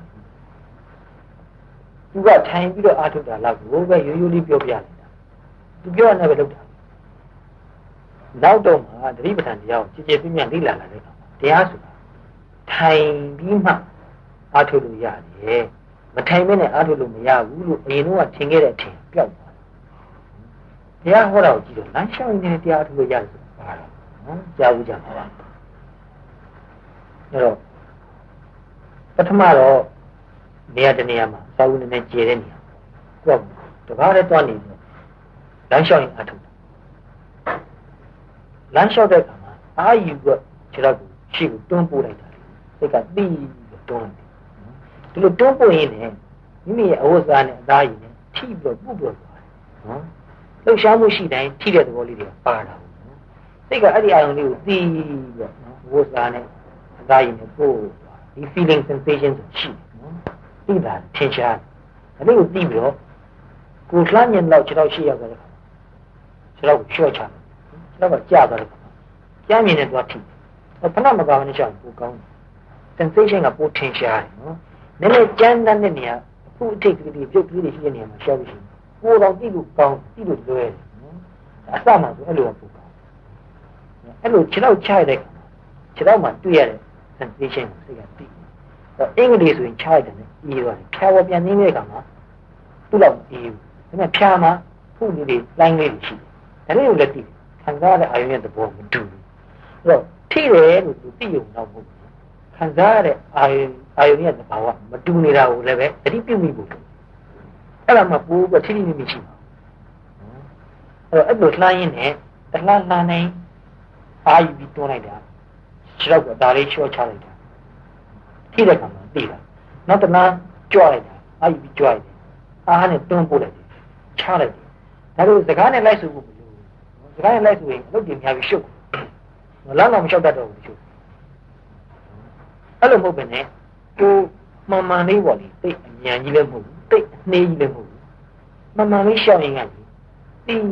သူကထိုင်ပြီးတော့အားထုတ်တာလောက်ကိုပဲရိုးရိုးလေးပြောပြနေတာသူပြောရတဲ့ပဲလုပ်တာနောက်တော့မှသတိပဋ္ဌာန်တရားကိုကြည်ကြည်ပြည့်ပြည့်လေ့လာလာတဲ့အခါတရားဆိုတာထိုင်ပြီးမှအားထုတ်လို့ရတယ်မထိုင်မနဲ့အားထုတ်လို့မရဘူးလို့အရင်ကထင်ခဲ့တဲ့အထင်ပြောက်သွားတယ်တရားဟောတာကိုကြည့်တော့လမ်းလျှောက်နေတရားထုတ်လို့ရတယ်ဆိုတာပါတော့နော်ကြားဘူးကြမှာပါအဲ့တော့ပထမတော့နေရာတနေရာမှာစာဝတ်နေကျေတဲ့နေရာကိုတကားလည်းတွားနေတယ်လမ်းလျှောက်ရင်အားထုတ် လမ်းလျှောက်တဲ့အခါမှာအာယူကခြေတော့ကိုရှေ့ကိုတွန်းပို့လိုက်တာစိတ်ကတိပြီးတွန်းတယ်ဒီလိုတွန်းပို့ရင်းနဲ့မိမိရဲ့အဝတ်စားနဲ့အသားရည်နဲ့ထိပြီးတော့ပုတ်ပြီးသွားတယ်နော်လှုပ်ရှားမှုရှိတိုင်းထိတဲ့သဘောလေးတွေပါတာနော်စိတ်ကအဲ့ဒီအာယုံလေးကိုသိပြီးတော့နော်အဝတ်စားနဲ့အသားရည်နဲ့ပို့သွားဒီ feeling sensation ဆိုရှိတယ်နော်သိတာထင်ရှားတယ်ဒါလေးကိုသိပြီးတော့ကိုလှမ်းမြင်တော့ခြေတော့ရှိရောက်တယ်ခြေတော့ကိုချော့ချတယ်ခြေတော့ကကြာသွားတယ်ကြားမြင်တဲ့သွားထိတယ်ခဏမကောင်းတဲ့ချက်ကိုကောင်း sensation ကပိုထင်ရှားတယ်နော်နည်းနည်းကြမ်းတမ်းတဲ့နေရာအခုအထိတ်ကလေးပြုတ်ကလေးရှိတဲ့နေရာမှာရှောက်ပြီးပိုတော့တိလို့ကောင်းတိလို့လွဲတယ်နော်အစမှဆိုအဲ့လိုကပိုကောင်းအဲ့လိုခြေတော့ချရတဲ့ခြေတော့မှတွေ့ရတဲ့ sensation ကိုစိတ်ကသိအင်္ဂလိပ်ဆိုရင်ချရတယ်နဲ့အေးသွားတယ်ဖြာဝပြန်နေတဲ့အခါမှာသူ့လောက်အေးဘူးဒါပေမဲ့ဖြာမှာဖုန်လေးတွေလိုင်းလေးတွေရှိတယ်ဒါလေးကိုလည်းသိခံစားရတဲ့အာရုံရဲ့သဘောမတူဘူးအဲ့တော့ထိတယ်လို့သူသိရုံတော့မဟုတ်ဘူးခံစားရတဲ့အာရုံရဲ့သဘာဝမတူနေတာကိုလည်းပဲသတိပြုမိဖို့အဲ့ဒါမှပိုးပြီးထိထိမိမိရှိမှာအဲ့တော့အဲ့လိုလှမ်းရင်းနဲ့တလှမ်းလှမ်းနေအာယူပြီးတွန်းလိုက်တာခြေတော့ကဒါလေးချော့ချလိုက်တာထိတဲ့ခါမှာသိတာနောက်တလှမ်းကြွလိုက်တာအာယူပြီးကြွလိုက်တယ်အားနဲ့တွန်းပို့လိုက်တယ်ချလိုက်တယ်ဒါလို့စကားနဲ့လိုက်ဆိုဖို့မလိုဘူးစကားနဲ့လိုက်ဆိုရင်အလုပ်တွေများပြီးရှုပ်လမ်းတော့မလျှောက်တတ်တော့ဘူးရှုပ်အဲ့လိုမဟုတ်ပဲနဲ့ကိုမှန်မှန်လေးပေါ့လေတိတ်အမြန်ကြီးလည်းမဟုတ်ဘူးတိတ်အနှေးကြီးလည်းမဟုတ်ဘူးမှန်မှန်လေးရှောက်ရင်ကလေတိတ်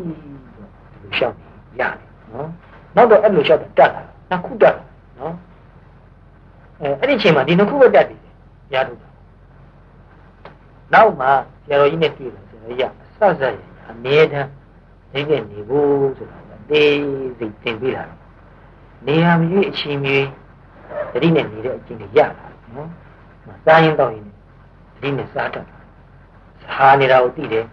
လို့ရှောက်ရတယ်နော်နောက်တော့အဲ့လိုရှောက်တာတက်လာနှစ်ခုတက်လာနော်အဲ့ဒီအချိန်မှာဒီနှစ်ခုပဲတက်တယ်ရတော့နောက်မှဆရာတော်ကြီးနဲ့တွေ့တယ်ဆရာတော်ကြီးအဆက်ဆက်အမြဲတမ်းနေနေဖို့ဆိုတာတေးစိတ်သင်ပေးလာတယ်နေရာမျိုးအချိန်မျိုးတတိနဲ့နေတဲ့အချိန်တွေရလာနော်စားရင်တော့ရင်တတိနဲ့စားတတ်စားနေတာကိုသိတယ်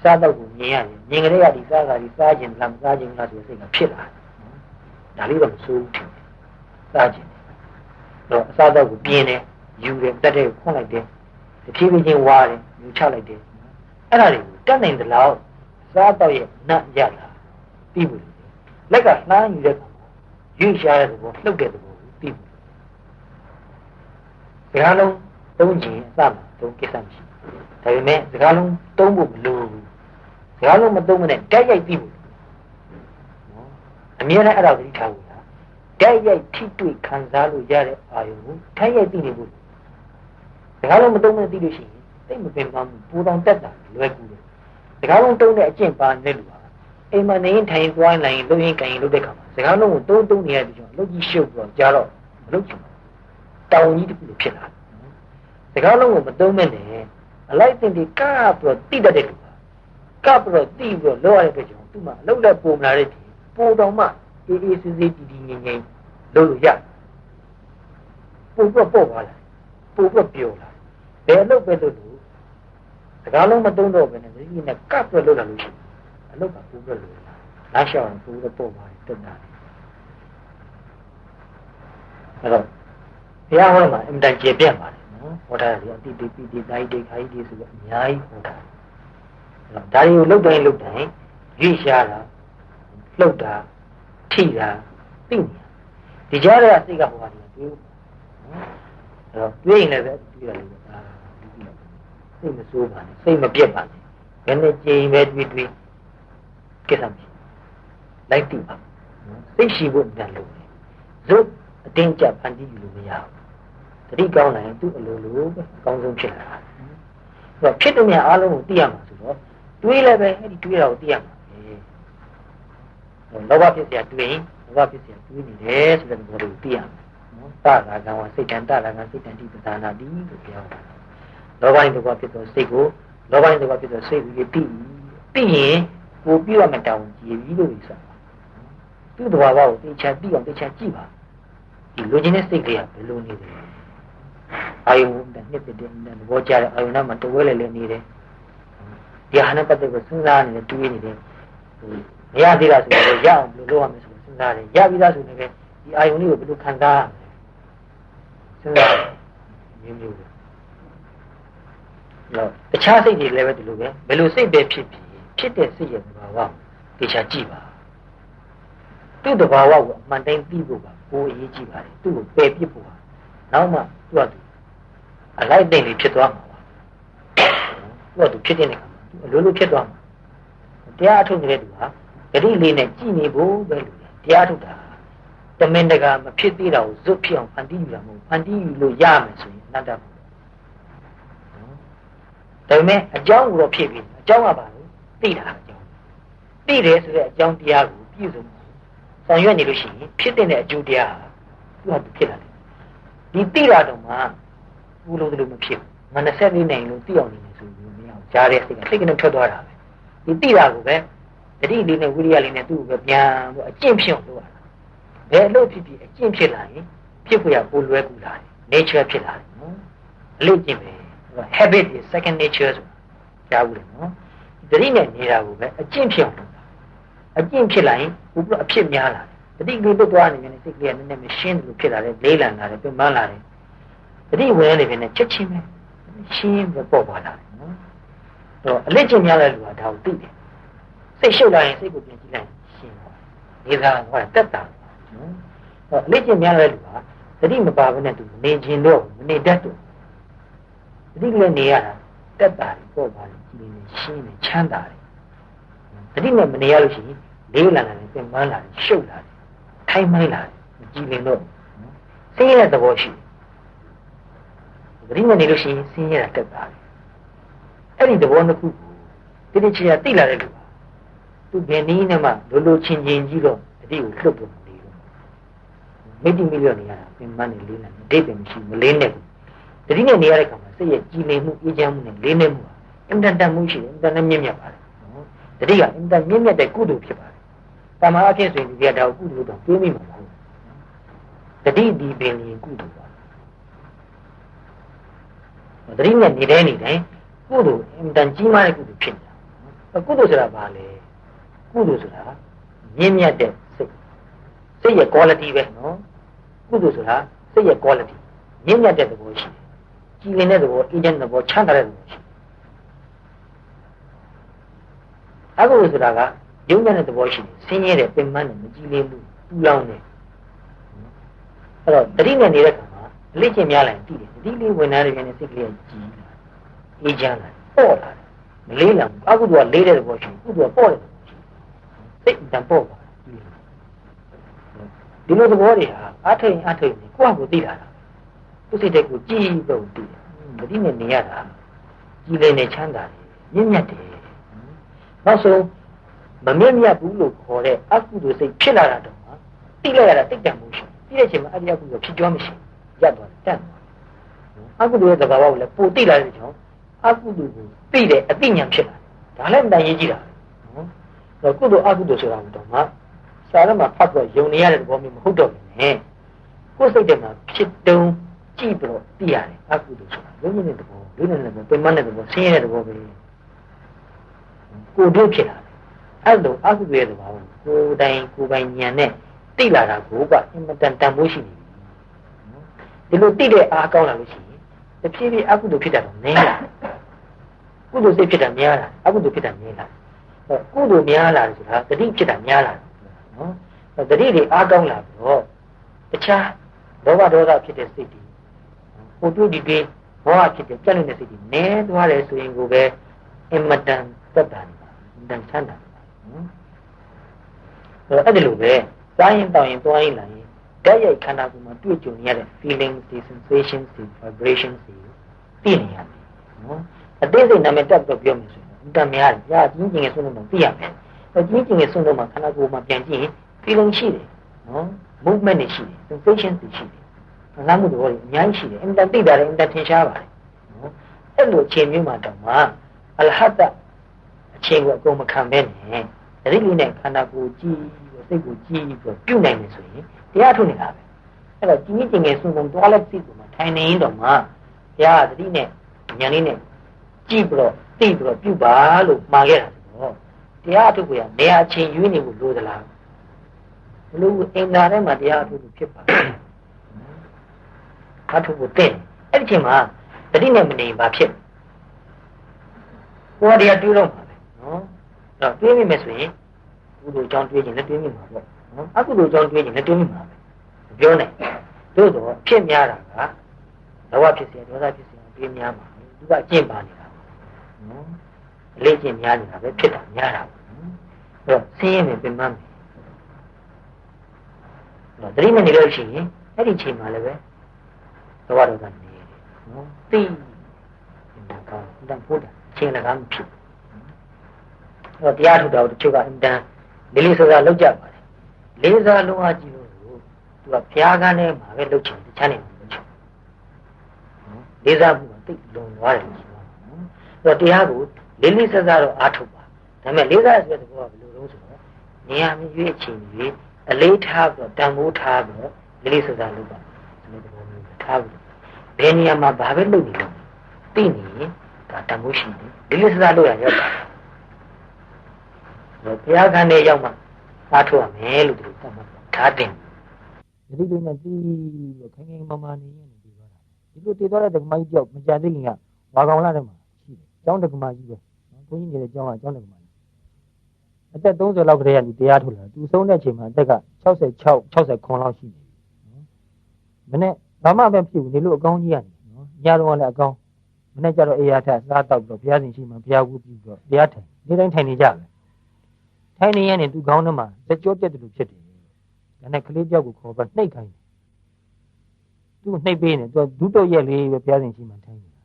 စားတော့ကိုမြင်ရတယ်မြင်ကြတဲ့ကဒီစားတာဒီစားခြင်းလားမစားခြင်းလားဆိုတဲ့စိတ်ကဖြစ်လာတယ်ဒါလေးတော့မဆိုးဘူးစားခြင်းတော့အစားတော့ကိုပြင်းတယ်ယူတယ်တက်တဲ့ခွန့်လိုက်တယ်တဖြည်းဖြည်းချင်းဝါတယ်ယူချလိုက်တယ်အဲ့ဒါတွေကိုတက်နိုင်တဲ့လောက်စားတော့ရဲ့နတ်ရလာပြီးဘူးလက်ကနှားယူတဲ့ရွေ့ရှားတဲ့သဘောလှုပ်တဲ့သဘောကိုသိဘူးစကားလုံးသုံးခြင်းအစမှသုံးကိစ္စမရှိဒါပေမဲ့စကားလုံးသုံးဖို့မလိုဘူးစကားလုံးမသုံးမနဲ့တိုက်ရိုက်သိဘူးနော်အမြဲတမ်းအဲ့ဒါကိုသိထားဘူးလားတိုက်ရိုက်ထိတွေ့ခံစားလို့ရတဲ့အာယုံကိုတိုက်ရိုက်သိနေဖို့စကားလုံးမသုံးမနဲ့သိလို့ရှိရင်သိမပင်ပန်းဘူးပူတောင်တက်တာလွယ်ကူတယ်စကားလုံးသုံးတဲ့အကျင့်ပါနဲ့လို့အိမ်မှာနေရင်ထိုင်သွားရင်လုပ်ရင်ကန်ရင်လုပ်တဲ့ခါမှာစကားလုံးကိုတုံးနေရတဲ့ကြောင့်လုပ်ကြီးရှုပ်တော့ကြားတော့မလုပ်ချင်ဘူးတောင်ကြီးတစ်ခုလိုဖြစ်လာစကားလုံးကိုမတုံးမဲ့နဲ့အလိုက်တင်ဒီကပ်ပြီးတော့တိတတ်တဲ့လူကပ်ပြီးတော့တိပြီးတော့လောက်ရတဲ့ကြောင့်သူ့မှာအလုပ်လက်ပုံလာတဲ့ဒီပုံတော်မှအေးအေးဆေးဆေးတည်တည်ငြိမ်ငြိမ်လုပ်လို့ရပုံတော့ပေါ့ပါလားပုံတော့ပြောလာဘယ်အလုပ်ပဲလုပ်လို့စကားလုံးမတုံးတော့ဘဲနဲ့ဒီနဲ့ကပ်ပြီးတော့လုပ်လာလို့ရှိရင်အလုပ်ကပူပြီးလို့လာရှောင်းပူတော့ပေါ့ပါတယ်တက်တာအဲ့တော့ဘုရားဟောမှာအင်တန်ကျေပြတ်ပါတယ်နော်ဟောတာဒီအတိတိပိတိသာယိတေခာယိတေဆိုတော့အများကြီးဟောတာအဲ့တော့ဒါတွေကိုလုတ်တိုင်းရွေ့ရှားတာလှုပ်တာထိတာသိနေတာဒီကြားထဲကစိတ်ကဟောတာတွေတွေ့အဲ့တော့တွေ့ရင်လည်းပဲတွေ့ရတယ်အာစိတ်မဆိုးပါနဲ့စိတ်မပြတ်ပါနဲ့ဘယ်နဲ့ကြိမ်ပဲတွေ့ကိစ္စမရှိလိုက်တိပါသိရှိဖို့တန်လို့ဇုတ်အတင်းကြပ်ဖန်တီးယူလို့မရဘူးတတိကောင်းနိုင်သူ့အလိုလိုပဲအကောင်းဆုံးဖြစ်လာတာဆိုတော့ဖြစ်တဲ့နေရာအားလုံးကိုသိရမှာဆိုတော့တွေးလည်းပဲအဲ့ဒီတွေးတာကိုသိရမှာလောဘဖြစ်เสียတွေးလောဘဖြစ်เสียတွေးနေတယ်ဆိုတဲ့ဘောကိုသိရမှာနော်တရာကံဝစိတ်တန်တရာကံစိတ်တန်တိပဒါနာတိလို့ပြောတာလောဘရင်လောဘဖြစ်သောစိတ်ကိုလောဘရင်လောဘဖြစ်သောစိတ်ကိုသိရင်ကိုပြည့်ရမတောင်းကြည်ပြီးလို့ဆိုတာသူ့တဘာဝကိုသိချာသိအောင်သိချာကြည့်ပါဒီလူချင်းတဲ့စိတ်ကလေးကဘယ်လိုနေလဲအာယုံနဲ့နှစ်တဲ့သဘောကြတဲ့အာယုံနဲ့မှတဝဲလဲနေတယ်ဒီဟာနဲ့ပတ်သက်ပြီးစဉ်းစားနေတယ်တွေးနေတယ်မရသေးတာဆိုတော့ရအောင်ဘယ်လိုလုပ်ရမလဲဆိုတော့စဉ်းစားတယ်ရပြီးသားဆိုရင်လည်းဒီအာယုံလေးကိုဘယ်လိုခံစားရမလဲစဉ်းစားမျိုးမျိုးတော့တခြားစိတ်တွေလည်းပဲဒီလိုပဲဘယ်လိုစိတ်ပဲဖြစ်တဲ့စိတ်ရဲ့သဘာဝတေချာကြည့်ပါ သူ့တဘာဝကိုအမှန်တိုင်းသိဖို့ကကိုယ်အရေးကြီးပါတယ်သူ့ကိုပယ်ပြစ်ဖို့နောက်မှသူ့အလိုက်သိလေးဖြစ်သွားမှာပါသူဖြစ်တဲ့အခါမှာသူအလိုလိုဖြစ်သွားမှာတရားအထုတ်နေတဲ့သူဟာဂတိလေးနဲ့ကြည်နေဖို့ပဲလို့တရားထုတ်တာတမင်တကာမဖြစ်သေးတာကိုဇွတ်ဖြစ်အောင်ဖန်တီးယူတာမဟုတ်ဖန်တီးယူလို့ရမယ်ဆိုရင်အနတ္တပေါ့ဒါပေမဲ့အကြောင်းကိုတော့ဖြစ်ပြီအကြောင်းကဘာလို့သိတာအကြောင်းသိတယ်ဆိုတဲ့အကြောင်းတရားကိုပြည့်စုံဆောင်ရွက်နေလို့ရှိရင်ဖြစ်တဲ့အကျိုးတရားဟာသူ့ဟာဖြစ်လာတယ်ဒီသိတာတော့မှဘူးလို့မဖြစ်ဘူးမ24နိုင်လို့သိအောင်နေနေဆိုလို့မရအောင်ကြားတဲ့စိတ်ကနေထွက်သွားတာပဲဒီသိတာကိုပဲတတိလေးနဲ့ဝိရိယလေးနဲ့သူ့ကိုပဲပြန်ပြီးအကျင့်ဖြစ်အောင်လုပ်ရတာဘယ်လို့ဖြစ်ဖြစ်အကျင့်ဖြစ်လာရင်ဖြစ်ဖို့ရပိုလွယ်ကူလာတယ် nature ဖြစ်လာတယ်နော်အလုပ်ကျင့်ပဲ habit is second nature ဆိုတာကြားဘူးလေနော်တတိနဲ့နေတာကိုပဲအကျင့်ဖြစ်အောင်လုပ်တာအကျင့်ဖြစ်လာရင်ဘုရားအဖြစ်များလာတယ်တတိကလေးလွတ်သွားနေရင်စိတ်ကလေးကနည်းနည်းမရှင်းလို့ဖြစ်လာတယ်လေးလံလာတယ်ပြမလာတယ်တတိဝင်နေပြီနဲ့ချက်ချင်းပဲရှင်းပဲပေါ့ပါလာတယ်နော်တော့အလက်ကျင့်များတဲ့လူကဒါကိုသိတယ်စိတ်ရှုပ်လာရင်စိတ်ကိုပြန်ကြည့်လိုက်ရှင်းသွားတယ်ဒါကဟောတက်တာနော်တော့အလက်ကျင့်များတဲ့လူကတတိမပါဘဲနဲ့သူနေခြင်းတော့မနေတတ်တော့တတိလည်းနေရတာတက်တာပေါ့ပါလေကြည့်နေရှင်းနေချမ်းသာတယ်တတိနဲ့မနေရလို့ရှိရင်လေးလံလာတယ်ပြန်မလာတယ်ရှုပ်လာတယ်ထိုင်မိုင်းလာတယ်ကြည့်နေတော့ဆင်းရဲတဲ့သဘောရှိတယ်တတိနဲ့နေလို့ရှိရင်ဆင်းရဲတာတက်တာတယ်အဲ့ဒီသဘောနှစ်ခုကိုတိတိကျကျသိလာတဲ့လူပါသူဘယ်နည်းနဲ့မှလိုချင်းချင်းကြီးတော့တတိကိုလှုပ်ဖို့မနေဘူးမိတိမိလျော့နေရတာပြန်မနေလေးနဲ့အတိတ်ပဲမရှိမလေးနဲ့တတိနဲ့နေရတဲ့ခါမှာစိတ်ရဲ့ကြည်လင်မှုအေးချမ်းမှုနဲ့လေးနဲ့မှုအင်တန်တန်မှုရှိတယ်အင်တန်နဲ့မြင့်မြတ်ပါတယ်တတိကအင်တန်မြင့်မြတ်တဲ့ကုသိုလ်ဖြစ်ပါတယ်တာမန်အဖြစ်ဆိုရင်ဒီကဒါကိုကုသိုလ်တော့တွေးမိမှာမဟုတ်တတိဒီပင်ရင်ကုသိုလ်ပါတတိနဲ့နေတိုင်းကုသိုလ်အင်တန်ကြီးမားတဲ့ကုသိုလ်ဖြစ်နေတာကုသိုလ်ဆိုတာဘာလဲကုသိုလ်ဆိုတာမြင့်မြတ်တဲ့စိတ်ရဲ့ quality ပဲနော်ကုသိုလ်ဆိုတာစိတ်ရဲ့ quality မြင့်မြတ်တဲ့သဘောရှိတယ်ကြည်လင်တဲ့သဘောအေးချမ်းတဲ့သဘောချမ်းသာတဲ့သဘောရှိတယ်အကုသိုလ်ဆိုတာကယုံတဲ့သဘောရှိတယ်ဆင်းရဲတဲ့ပင်ပန်းတဲ့မကြည်လင်မှုပူလောင်တဲ့အဲ့တော့တတိနဲ့နေတဲ့ခါမှာအလေးချင်းများလိုက်တည်တယ်တတိလေးဝင်လာတဲ့ပြန်နဲ့စိတ်ကလေးကြည်လာအေးချမ်းလာပေါ့လာတယ်မလေးလာဘူးအကုသိုလ်ကလေးတဲ့သဘောရှိတယ်ကုသိုလ်ကပေါ့တဲ့သဘောရှိတယ်စိတ်တန်ပေါ့ပါဒီလိုသဘောတွေဟာအထိန်ကိုယ့်ဟာကိုသိလာတာသူစိတ်တဲ့ကိုကြည်တော့သိတယ်တတိနဲ့နေရတာကြည်လင်နေချမ်းသာတယ်မြင့်မြတ်တယ်နောက်ဆုံးမမြင့်မြတ်ဘူးလို့ခေါ်တဲ့အကုသိုလ်စိတ်ဖြစ်လာတာတော့သိလိုက်ရတာတိတ်တန်မှုရှိသိတဲ့အချိန်မှာအရိယကုသိုလ်ဖြစ်ကြောမရှိရပ်သွားတယ်တန့်သွားအကုသိုလ်ရဲ့သဘာဝကိုလည်းပိုသိလာတဲ့ကြောင့်အကုသိုလ်ကိုသိတဲ့အသိဉာဏ်ဖြစ်လာတယ်ဒါလည်းအမှန်ရေးကြည့်တာနော်ကုသိုလ်အကုသိုလ်ဆိုတာတော့မှစာရမှာဖတ်တော့ယုံနေရတဲ့သဘောမျိုးမဟုတ်တော့ဘူးနဲ့ကိုယ်စိတ်ထဲမှာဖြစ်တုံးကြည့်ပြီးတော့သိရတယ်အကုသိုလ်ဆိုတာလုံးဝတဲ့သဘောလုံးဝတဲ့သဘောပင်မတဲ့သဘောဆင်းရဲတဲ့သဘောပဲကိုယ်တို့ဖြစ်လာတယ်အဲ့လိုအကုသိုလ်ရဲ့သဘောကိုယ်တိုင်ကိုယ်ပိုင်ဉာဏ်နဲ့သိလာတာကိုကအင်မတန်တန်ဖိုးရှိနေပြီဒီလိုသိတဲ့အားကောင်းလာလို့ရှိရင်တဖြည်းဖြည်းအကုသိုလ်ဖြစ်တာတော့နည်းလာကုသိုလ်စိတ်ဖြစ်တာများလာအကုသိုလ်ဖြစ်တာနည်းလာကုသိုလ်များလာတယ်ဆိုတာတတိဖြစ်တာများလာနော်တတိတွေအားကောင်းလာပြီးတော့တခြားလောဘဒေါသဖြစ်တဲ့စိတ်တွေဟိုတွေ့ဒီတွေဘောဟဖြစ်တဲ့ကြက်နေတဲ့စိတ်တွေနည်းသွားတယ်ဆိုရင်ကိုပဲအင်မတန်သက်သာနေတာအင်မတန်ချမ်းသာနေတာအဲ့ဒီလိုပဲစားရင်တောင်းရင်သွားရင်လာရင်ဓာတ်ရိုက်ခန္ဓာကိုယ်မှာတွေ့ကြုံရတဲ့ feelings တွေ sensations တွေ vibrations တွေသိနေရတယ်နော်အသေးစိတ်နာမည်တက်တော့ပြောမယ်ဆိုရင်တန်များတယ်ကြာကြီးကျင်ငယ်ဆုံးလို့သိရမယ်ကြီးကျင်ငယ်ဆုံးလို့မှခန္ဓာကိုယ်မှာပြန်ကြည့်ရင် feeling ရှိတယ်နော် movement တွေရှိတယ် sensations တွေရှိတယ်နာမှုတွေအများကြီးရှိတယ်အင်တန်သိတာလည်းအင်တန်ထင်ရှားပါတယ်နော်အဲ့လိုအခြေမျိုးမှာတော့မှအလဟတအခြေကိုအကုန်မခံဘဲနဲ့တတိလေးနဲ့ခန္ဓာကိုယ်ကြည့်စိတ်ကိုကြည့်ပြီးပြုတ်နိုင်တယ်ဆိုရင်တရားထုတ်နေတာပဲအဲ့တော့ကြီးကြီးငယ်ဆုံးသွားလက်စိတ်ကိုမှထိုင်နေရင်တော့မှတရားတတိနဲ့ဉာဏ်လေးနဲ့ကြည့်ပြီးတော့သိပြီးတော့ပြုတ်ပါလို့မှာခဲ့တာဆိုတော့တရားထုတ်ကိုနေရာချင်းရွေးနေဖို့လိုသလားဘလို့အင်္ဂါထဲမှာတရားထုတ်လို့ဖြစ်ပါအထုတ်ဖို့တဲ့အဲ့ဒီချိန်မှာတတိနဲ့မနေဘာဖြစ်ကိုယ်တရားတွေးတော့မှာပဲနော်အဲ့တော့တွေးမိမယ်ဆိုရင်ကုသိုလ်ကြောင့်တွေးရင်လည်းတွေးမိမှာပေါ့ အကုသိုလ်ကြောင့်တွေးရင်လည်းတွေးမိမှာပဲပြောနေတို့တော့ဖြစ်များတာကလောဘဖြစ်စေဒေါသဖြစ်စေတွေးများမှာသူကအကျင့်ပါနေတာနော်အလေးကျင့်များနေတာပဲဖြစ်တာများတာအဲ့တော့ဆင်းရဲနေပြင်မှန်းတော့သတိမနေလို့ရှိရင်အဲ့ဒီချိန်မှာလည်းပဲလောဘဒေါသနေတယ်နော်သိနေတာကောင်းတန်ဖို့တာချိန်လည်းကမဖြစ်အဲ့တော့တရားထုတ်တာကိုတချို့ကအင်တန်လေးလေးစားစားလုပ်ကြပါတယ်လေးစားလုံးဝကြည့်လို့သူကဘုရားကန်းထဲမှာပဲလုပ်ချင်တခြားနေမှာလုပ်ချင်လေးစားမှုကသိလုံသွားတယ်ဆိုတော့တရားကိုလေးလေးစားစားတော့အားထုတ်ပါဒါပေမဲ့လေးစားဆိုတဲ့ဘောကဘယ်လိုလုပ်ဆိုတော့နေရာမျိုးရွေးအချိန်ရွေးအလေးထားပြီးတော့တန်ဖိုးထားပြီးတော့လေးလေးစားစားလုပ်ပါဒီလိုဘောမျိုးထားပြီးဘယ်နေရာမှာဘာပဲလုပ်နေလို့သိနေရင်ဒါတန်ဖိုးရှိတယ်လေးလေးစားစားလုပ်ရရောက်တာဘုရားကန်းထဲရောက်မှအားထုတ်ရမယ်လို့သူသတ်မှတ်ထားတယ်ဒီလိုနဲ့ပြီးတော့ခိုင်ခိုင်မာမာနေရင်ဒီလိုတည်သွားတဲ့ဒကမကြီးကြောက်မကြသေးခင်ကဝါကောင်လာတယ်မှာရှိတယ်ကျောင်းဒကမကြီးပဲဘုန်းကြီးနေတဲ့ကျောင်းကကျောင်းဒကမကြီးအသက်30လောက်ကတည်းကဒီတရားထုတ်လာသူဆုံးတဲ့အချိန်မှာအသက်က66 69လောက်ရှိနေမနေ့ဘာမှမဖြစ်ဘူးနေလို့အကောင်းကြီးရတယ်နော်ညတော့လည်းအကောင်းမနေ့ကျတော့အေးရထစားတော့ပြီးတော့ဘုရားရှင်ရှိမှဘုရားကူပြီးတော့တရားထိုင်ဒီတိုင်းထိုင်နေကြတယ်ထိုင်နေရင်သူကောင်းတော့မှစကြောတက်တယ်လို့ဖြစ်တယ်ဒါနဲ့ကလေးပြောက်ကိုခေါ်ပါနှိပ်ခိုင်းတယ်သူနှိပ်ပေးနေသူဒုတုတ်ရက်လေးပဲဘုရားရှင်ရှိမှထိုင်နေတာ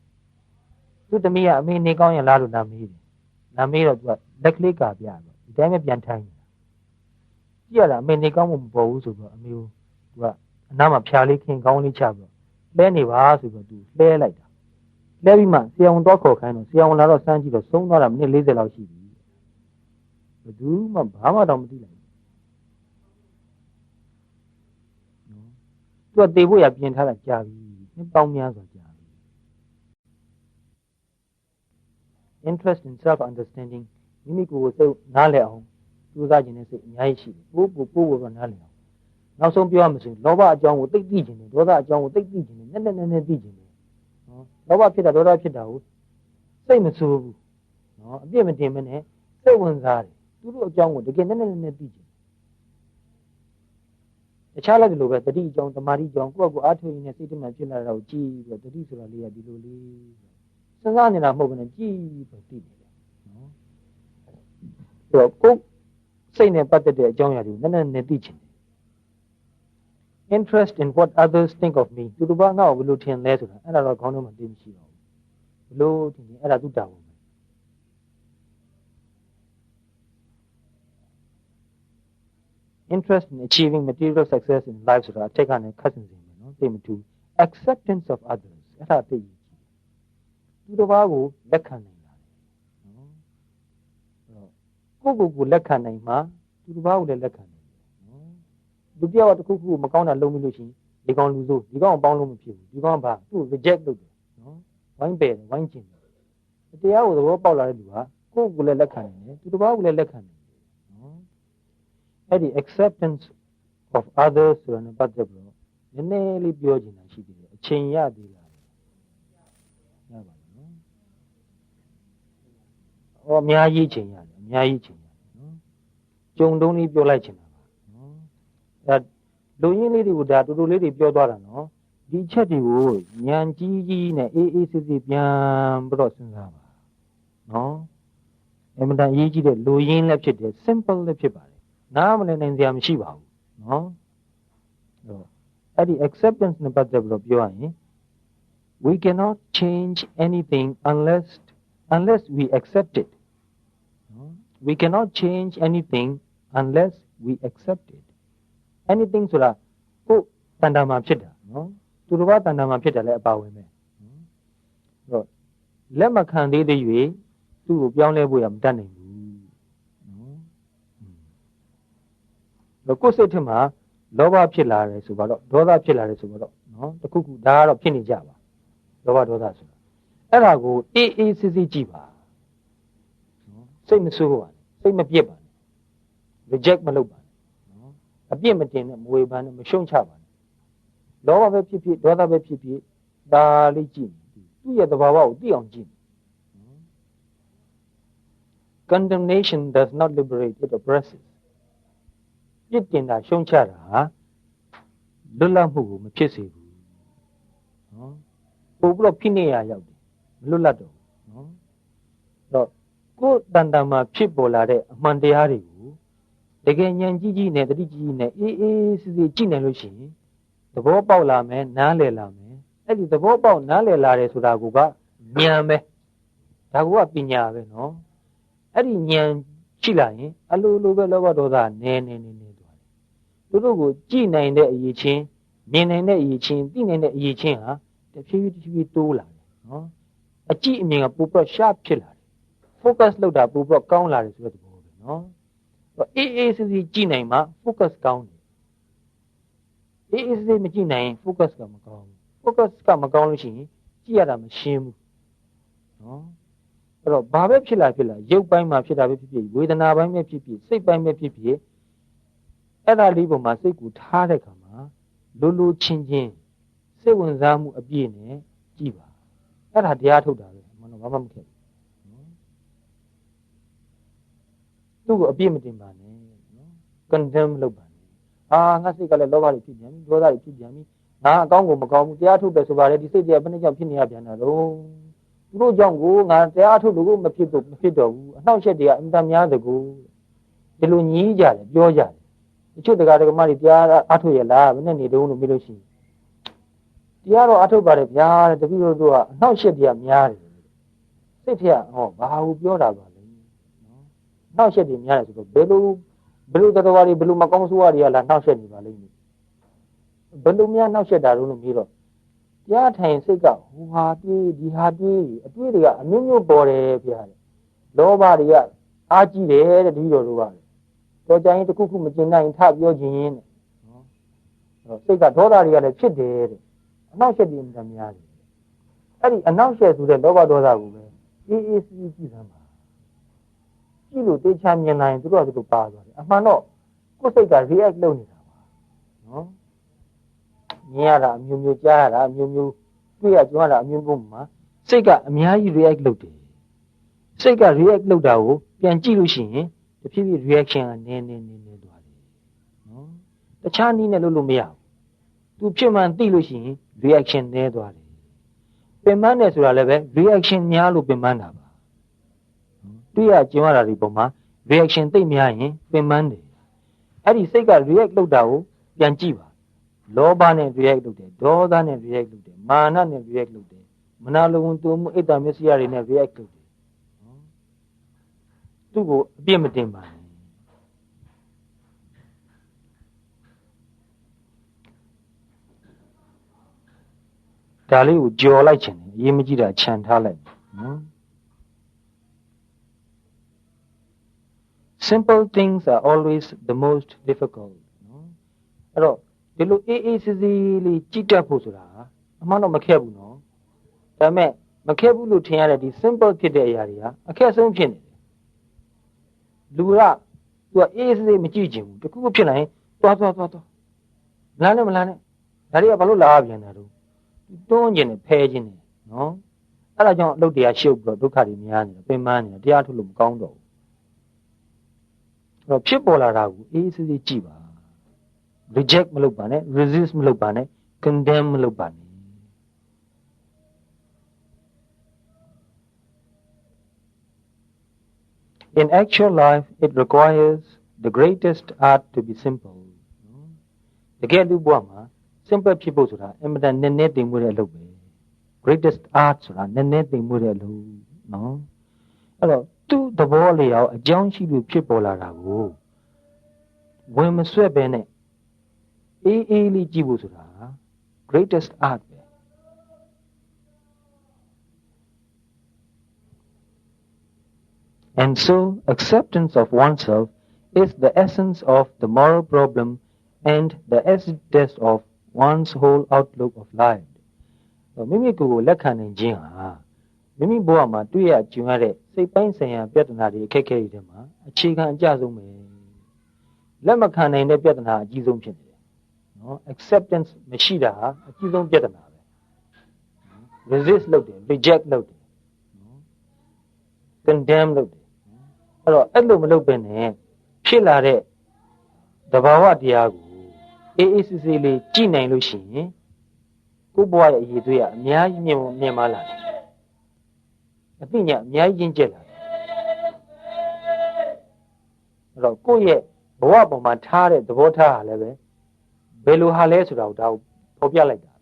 သူသမီးကအမေနေကောင်းရင်လားလို့လာမေးတယ်လာမေးတော့သူကလက်ကလေးကာပြတော့ဒီတိုင်းပဲပြန်ထိုင်နေတာကြည့်ရတာအမေနေကောင်းမှမပေါ်ဘူးဆိုတော့အမေကိုသူကအနားမှာဖြာလေးခင်းကောင်းလေးချပြီးလဲနေပါဆိုတော့သူလဲလိုက်တာလဲပြီးမှဆရာဝန်တော့ခေါ်ခိုင်းတော့ဆရာဝန်လာတော့စမ်းကြည့်တော့ဆုံးသွားတာမိနစ်40လောက်ရှိပြီဘယ်သူမှဘာမှတော့မသိလိုက်ဘူးသူကတေဖို့ရပြင်ထားတာကြာပြီနှစ်ပေါင်းများစွာကြာပြီ interest in self understanding မိမိကိုယ်ကိုစိတ်နားလည်အောင်ကြိုးစားခြင်းနဲ့စိတ်အများကြီးရှိတယ်ပို့တော့နားလည်အောင်နောက်ဆုံးပြောရမယ်ဆိုရင်လောဘအကြောင်းကိုသိသိခြင်းနဲ့ဒေါသအကြောင်းကိုသိသိခြင်းနဲ့နည်းနည်းသိခြင်းနဲ့နော်လောဘဖြစ်တာဒေါသဖြစ်တာကိုစိတ်မဆိုးဘူးနော်အပြစ်မတင်မနဲ့စိတ်ဝင်စားတယ်သူတို့အကြောင်းကိုတကယ်နည်းနည်းသိခြင်းတခြားလည်းဒီလိုပဲတတိအကြောင်းတမာတိအကြောင်းကိုယ့်ကိုအားထုတ်ရင်းနဲ့စိတ်တမှန်ဖြစ်လာတာကိုကြည့်ပြီးတော့တတိဆိုတာလေးကဒီလိုလေးစဉ်းစားနေတာမဟုတ်ဘဲနဲ့ကြည့်ပြီးသိနေတယ်နော်ဆိုတော့ကိုယ်စိတ်နဲ့ပတ်သက်တဲ့အကြောင်းအရာတွေကိုနည်းနည်းသိခြင်းinterest in what others think of me သူတို့ကငါ့ကိုဘယ်လိုထင်လဲဆိုတာအဲ့ဒါတော့ခေါင်းထဲမှာသိမရှိတော့ဘူးဘယ်လိုထင်လဲအဲ့ဒါသူတာဝန်ပဲ interest in achieving material success in life ဆိုတာအထက်ကနေခတ်စင်စင်ပဲနော်သိမတူ acceptance of others အဲ့ဒါသိရင်သူတို့ဘာကိုလက်ခံနိုင်တာနော်ကိုလက်ခံနိုင်မှာသူတို့ဘာကိုလည်းလက်ခံလူပြောက်တစ်ခုခုမကောင်းတာလုပ်မိလို့ရှိရင်ဒီကောင်လူဆိုးဒီကောင်ပေါင်းလို့မဖြစ်ဘူးဒီကောင်ဘာသူ့ reject လုပ်တယ်နော်ဝိုင်းပယ်တယ်ဝိုင်းကျင်တယ်တရားကိုသဘောပေါက်လာတဲ့လူဟာကိုယ့်ကိုယ်လည်းလက်ခံနိုင်တယ်သူတစ်ပါးကိုလည်းလက်ခံနိုင်တယ်နော်အဲ့ဒီ acceptance of others ဆိုတာနဲ့ပတ်သက်ပြီးတော့နည်းနည်းလေးပြောချင်တာရှိသေးတယ်အချိန်ရသေးလားရပါဘူးနော်အများကြီးချိန်ရတယ်အများကြီးချိန်ရတယ်နော်ကြုံတုံးလေးပြောလိုက်ချင်တာဒါလူရင်းလေးတွေကိုဒါတူတူလေးတွေပြောသွားတာနော်ဒီချက်တွေကိုဉာဏ်ကြီးနဲ့အေးအေးဆေးဆေးပြန်ပြီးတော့စဉ်းစားပါနော်အမှန်တန်အရေးကြီးတဲ့လူရင်းလည်းဖြစ်တယ် simple လည်းဖြစ်ပါတယ်နားမလည်နိုင်စရာမရှိပါဘူးနော်အဲ့ဒီ acceptance နဲ့ပတ်သက်ပြီးတော့ပြောရရင် we cannot change anything unless we accept it we cannot change anything unless we accept it anything ဆိုတာကိုယ်တဏ္ဍာမှာဖြစ်တာနော်သူတစ်ပါးတဏ္ဍာမှာဖြစ်တယ်လည်းအပါဝင်ပဲနော်လက်မခံသေးတဲ့၍သူ့ကိုပြောင်းလဲဖို့ရမတတ်နိုင်ဘူးနော်ကိုယ်စိတ်ထဲမှာလောဘဖြစ်လာတယ်ဆိုတော့ဒေါသဖြစ်လာတယ်ဆိုတော့နော်တခုခုဒါကတော့ဖြစ်နေကြပါလောဘဒေါသဆိုတာအဲ့ဒါကိုအေးအေးစစ်စစ်ကြည့်ပါနော်စိတ်မဆိုးပါနဲ့စိတ်မပြစ်ပါနဲ့ reject မလုပ်ပါအပြစ်မတင်နဲ့မဝေဖန်နဲ့မရှုံချပါနဲ့လောဘပဲဖြစ်ဖြစ်ဒေါသပဲဖြစ်ဖြစ်ဒါလေးကြည့်သူ့ရဲ့သဘာဝကိုသိအောင်ကြည့် condemnation does not liberate, it oppresses ပြစ်တင်တာရှုံးချတာလွတ်လပ်မှုကိုမဖြစ်စေဘူးနော်ပို့ပြီးတော့ဖိနှိပ်ရရောက်တယ်မလွတ်လပ်တော့နော်တော့ကိုယ်တန်တန်မှာဖြစ်ပေါ်လာတဲ့အမှန်တရားတွေကိုတကယ်ဉာဏ်ကြီးကြီးနဲ့တတိကြီးကြီးနဲ့အေးအေးစစ်စစ်ကြည့်နိုင်လို့ရှိရင်သဘောပေါက်လာမယ်နားလည်လာမယ်အဲ့ဒီသဘောပေါက်နားလည်လာတယ်ဆိုတာကဉာဏ်ပဲဒါကပညာပဲနော်အဲ့ဒီဉာဏ်ရှိလာရင်အလိုလိုပဲလောဘဒေါသနဲသွားတယ်သူတို့ကိုကြည့်နိုင်တဲ့အရေးချင်းမြင်နိုင်တဲ့အရေးချင်းသိနိုင်တဲ့အရေးချင်းဟာတဖြည်းဖြည်းတိုးလာတယ်နော်အကြည့်အမြင်ကပိုပြီးရှားဖြစ်လာတယ် focus လုပ်တာပိုပြီးကောင်းလာတယ်ဆိုတဲ့သဘောပဲနော်အေးအေးစစ်စစ်ကြည့်နိုင်မှ focus ကောင်းတယ်အေးအေးစစ်စစ်မကြည့်နိုင်ရင် focus ကမကောင်းဘူး focus ကမကောင်းလို့ရှိရင်ကြည့်ရတာမရှင်းဘူးနော်အဲ့တော့ဘာပဲဖြစ်လာရုပ်ပိုင်းမှာဖြစ်တာပဲဖြစ်ဖြစ်ဝေဒနာပိုင်းပဲဖြစ်ဖြစ်စိတ်ပိုင်းပဲဖြစ်ဖြစ်အဲ့ဒါလေးပေါ်မှာစိတ်ကိုထားတဲ့အခါမှာလိုချင်းစိတ်ဝင်စားမှုအပြည့်နဲ့ကြည့်ပါအဲ့ဒါတရားထုတ်တာပဲမနော်ဘာမှမခက်ဘူးသူ့ကိုအပြည့်မတင်ပါနဲ့နော် condemn လုပ်ပါနဲ့ငါစိတ်ကလည်းလောဘတွေဖြစ်ပြန်ပြီဒေါသတွေဖြစ်ပြန်ပြီငါအကောင်းကိုမကောင်းဘူးတရားထုတ်တယ်ဆိုပါလေဒီစိတ်တွေကဘယ်နှကြောင့်ဖြစ်နေရပြန်တာတော့သူတို့ကြောင့်ကိုငါတရားထုတ်လို့မဖြစ်တော့ဘူးအနှောက်အယှက်တွေကအင်တာများတကူဒီလိုညည်းကြတယ်ပြောကြတယ်တချို့တရားဓမ္မတွေတရားအထုတ်ရလားဘယ်နဲ့နေတုံးလို့မေးလို့ရှိရင်တရားတော့အထုတ်ပါတယ်ဗျာတဲ့တပည့်တို့ကအနှောက်အယှက်တွေကများတယ်စိတ်ထက်ဘာလို့ပြောတာပါလဲနော်နှောက်အယှက်တွေများတယ်ဆိုတော့ဘယ်လိုတရားတွေဘယ်လိုမကောင်းဆိုးရတွေကလာနှောက်ယှက်နေပါလိမ့်မယ်ဘယ်လိုများနှောက်ယှက်တာလို့မေးတော့တရားထိုင်စိတ်ကဟိုဟာတွေးဒီဟာတွေးအတွေးတွေကအမျိုးမျိုးပေါ်တယ်ဗျာလောဘတွေကအားကြီးတယ်တဲ့ဒီလိုတို့ကတော်ကြရင်တစ်ခုခုမကျင်နိုင်ထပြောခြင်းတဲ့နော်စိတ်ကဒေါသတွေကလည်းဖြစ်တယ်တဲ့အနှောက်ယှက်တွေမှများတယ်အဲ့ဒီအနှောက်ယှက်ဆိုတဲ့လောဘဒေါသကိုပဲအေးအေးစီးကြည့်သမ်းပါကြည့်လို့တေချာမြင်နိုင်သူတို့ကသူတို့ပါသွားတယ်အမှန်တော့ကိုယ်စိတ်က react လုပ်နေတာပါနော်မြင်ရတာအမျိုးမျိုးကြားရတာအမျိုးမျိုးတွေ့ရကြုံရတာအမျိုးမျိုးမှာစိတ်ကအများကြီး react လုပ်တယ်စိတ်က react လုပ်တာကိုပြန်ကြည့်လို့ရှိရင်တဖြည်းဖြည်း reaction ကနည်းသွားတယ်နော်တခြားနည်းနဲ့လုပ်လို့မရဘူးသူဖြစ်မှန်သိလို့ရှိရင် reaction နည်းသွားတယ်ပင်ပန်းတယ်ဆိုတာလည်းပဲ reaction များလို့ပင်ပန်းတာပါတွေ့ရကြုံရတာဒီပုံမှာ reaction သိများရင်ပင်ပန်းတယ်အဲ့ဒီစိတ်က react လုပ်တာကိုပြန်ကြည့်ပါလောဘနဲ့ react လုပ်တယ်ဒေါသနဲ့ react လုပ်တယ်မာနနဲ့ react လုပ်တယ်မနာလိုဝန်တိုမှုအိတ်တမစ္စရိယတွေနဲ့ react လုပ်တယ်သူ့ကိုအပြစ်မတင်ပါနဲ့ဒါလေးကိုကြော်လိုက်ချင်တယ်အရေးမကြီးတာခြံထားလိုက်နော် Simple things are always the most difficult နော်အဲ့တော့ဒီလိုအေးအေးဆေးဆေးလေးကြည့်တတ်ဖို့ဆိုတာအမှန်တော့မခက်ဘူးနော်ဒါပေမဲ့မခက်ဘူးလို့ထင်ရတဲ့ဒီ simple ဖြစ်တဲ့အရာတွေကအခက်ဆုံးဖြစ်နေတယ်လူကသူကအေးဆေးဆေးမကြည့်ချင်ဘူးတခုခုဖြစ်နိုင်သွားမလားနဲ့ဒါတွေကဘာလို့လာပြန်တာတော့တွန်းကျင်တယ်ဖဲခြင်းတယ်နော်အဲ့ဒါကြောင့်အလုပ်တရားရှုပ်ပြီးတော့ဒုက္ခတွေများနေတယ်ပင်ပန်းနေတယ်တရားထုတ်လို့မကောင်းတော့ဘူးအဲ့တော့ဖြစ်ပေါ်လာတာကိုအေးဆေးဆေးကြည့်ပါ reject မလုပ်ပါနဲ့ resist မလုပ်ပါနဲ့ condemn မလုပ်ပါနဲ့In actual life, it requires the greatest art to be simple. တကယ်လူဘဝမှာ simple ဖြစ်ဖို့ဆိုတာအင်မတန်နည်းနည်းသိမ်မွေ့တဲ့အလုပ်ပဲ greatest art ဆိုတာနည်းနည်းသိမ်မွေ့တဲ့အလုပ်နော်အဲ့တော့သူ့သဘောလျောက်အကြောင်းရှိလို့ဖြစ်ပေါ်လာတာကိုဝင်မဆွဲပဲနဲ့အေးအေးလေးကြည့်ဖို့ဆိုတာ greatest art ပဲAnd so, acceptance of oneself is the essence of the moral problem and the acid test of one's whole outlook of life. မိမိကိုယ်ကိုလက်ခံနိုင်ခြင်းဟာမိမိဘဝမှာတွေ့ရကြုံရတဲ့စိတ်ပိုင်းဆိုင်ရာပြဿနာတွေအခက်အခဲတွေထဲမှာအခြေခံအကျဆုံးပဲလက်မခံနိုင်တဲ့ပြဿနာအကြီးဆုံးဖြစ်နေတယ်နော် acceptance မရှိတာဟာအကြီးဆုံးပြဿနာပဲ resist လုပ်တယ် reject လုပ်တယ်နော် condemn လုပ်တယ်အဲ့တော့အဲ့လိုမလုပ်ဘဲနဲ့ဖြစ်လာတဲ့ တဘာဝတရားကိုအေးအေးဆေးဆေးလေးကြည်နိုင်လို့ရှိရင်ကိုယ့်ဘဝရဲ့အရေးသွေးကအများကြီးမြင်မာလာတယ်အသိဉာဏ်အများကြီးရင့်ကျက်လာတယ်အဲ့တော့ကိုယ့်ရဲ့ဘဝပေါ်မှာထားတဲ့သဘောထားဟာလည်းပဲဘယ်လိုဟာလဲဆိုတာကိုဒါကိုဖော်ပြလိုက်တာ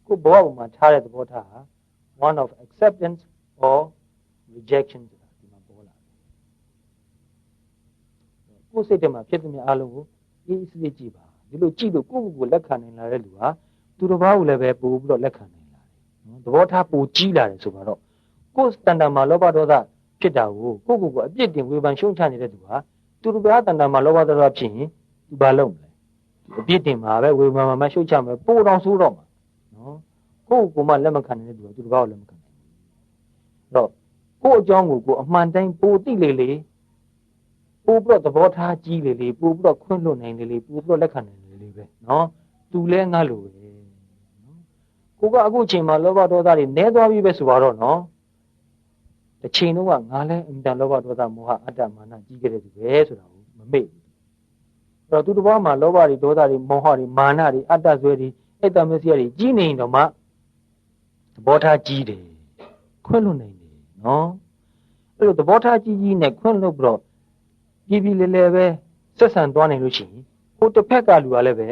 ကိုယ့်ဘဝပေါ်မှာထားတဲ့သဘောထားဟာ one of acceptance or rejection ဆိုတာဒီမှာပေါ်လာတယ်ကိုယ်စိတ်ထဲမှာဖြစ်သမျှအလုံးကိုအေးအေးဆေးဆေးကြည့်ပါဒီလိုကြည့်လို့ကိုယ့်ကိုယ်လက်ခံနိုင်လာတဲ့လူဟာသူတစ်ပါးကိုလည်းပဲပို့ပြီးတော့လက်ခံနိုင်လာတယ်နော်သဘောထားပိုကြီးလာတယ်ဆိုတော့ကိုယ်တန်တန်မှာလောဘဒေါသဖြစ်တာကိုကိုယ့်ကိုယ်ကိုအပြစ်တင်ဝေဖန်ရှုံချနေတဲ့သူဟာသူတစ်ပါးတန်တန်မှာလောဘဒေါသဖြစ်ရင်သူဘာလုပ်မလဲအပြစ်တင်မှာပဲဝေဖန်မှာရှုံချမှာပို့တော်ဆိုးတော့မှာနော်ကိုယ့်ကိုယ်မှလက်မခံနေတဲ့သူကသူတစ်ပါးကိုလက်မခံနိုင်ဘူးတော့ကိုယ့်အကြောင်းကိုကိုယ်အမှန်တိုင်းပိုသိလေလေပို့ပြီးတော့သဘောထားကြီးလေလေပို့ပြီးတော့ခွင့်လွှတ်နိုင်လေလေပို့ပြီးတော့လက်ခံနိုင်လေလေပဲနော်သူလဲငါလိုပဲကိုကအခုချိန်မှာလောဘဒေါသတွေနည်းသွားပြီပဲဆိုတော့နော်တစ်ချိန်လုံးကငါလဲအင်တန်လောဘဒေါသမောဟအတ္တမာနကြီးခဲ့တဲ့သူပဲဆိုတာကိုမမေ့ဘူးအဲ့တော့သူတစ်ပါးမှာလောဘတွေဒေါသတွေမောဟတွေမာနတွေအတ္တဆွဲတွေအိတ်တမစရတွေကြီးနေတော့မှသဘောထားကြီးတယ်ခွင့်လွှတ်နိုင်တယ်နော်အဲ့လိုသဘောထားကြီးကြီးနဲ့ခွင့်လွှတ်ပြီးတော့ပြည်လဲလဲပဲဆက်ဆံသွားနိုင်လို့ရှိရင်ဟိုတစ်ဖက်ကလူကလည်းပဲ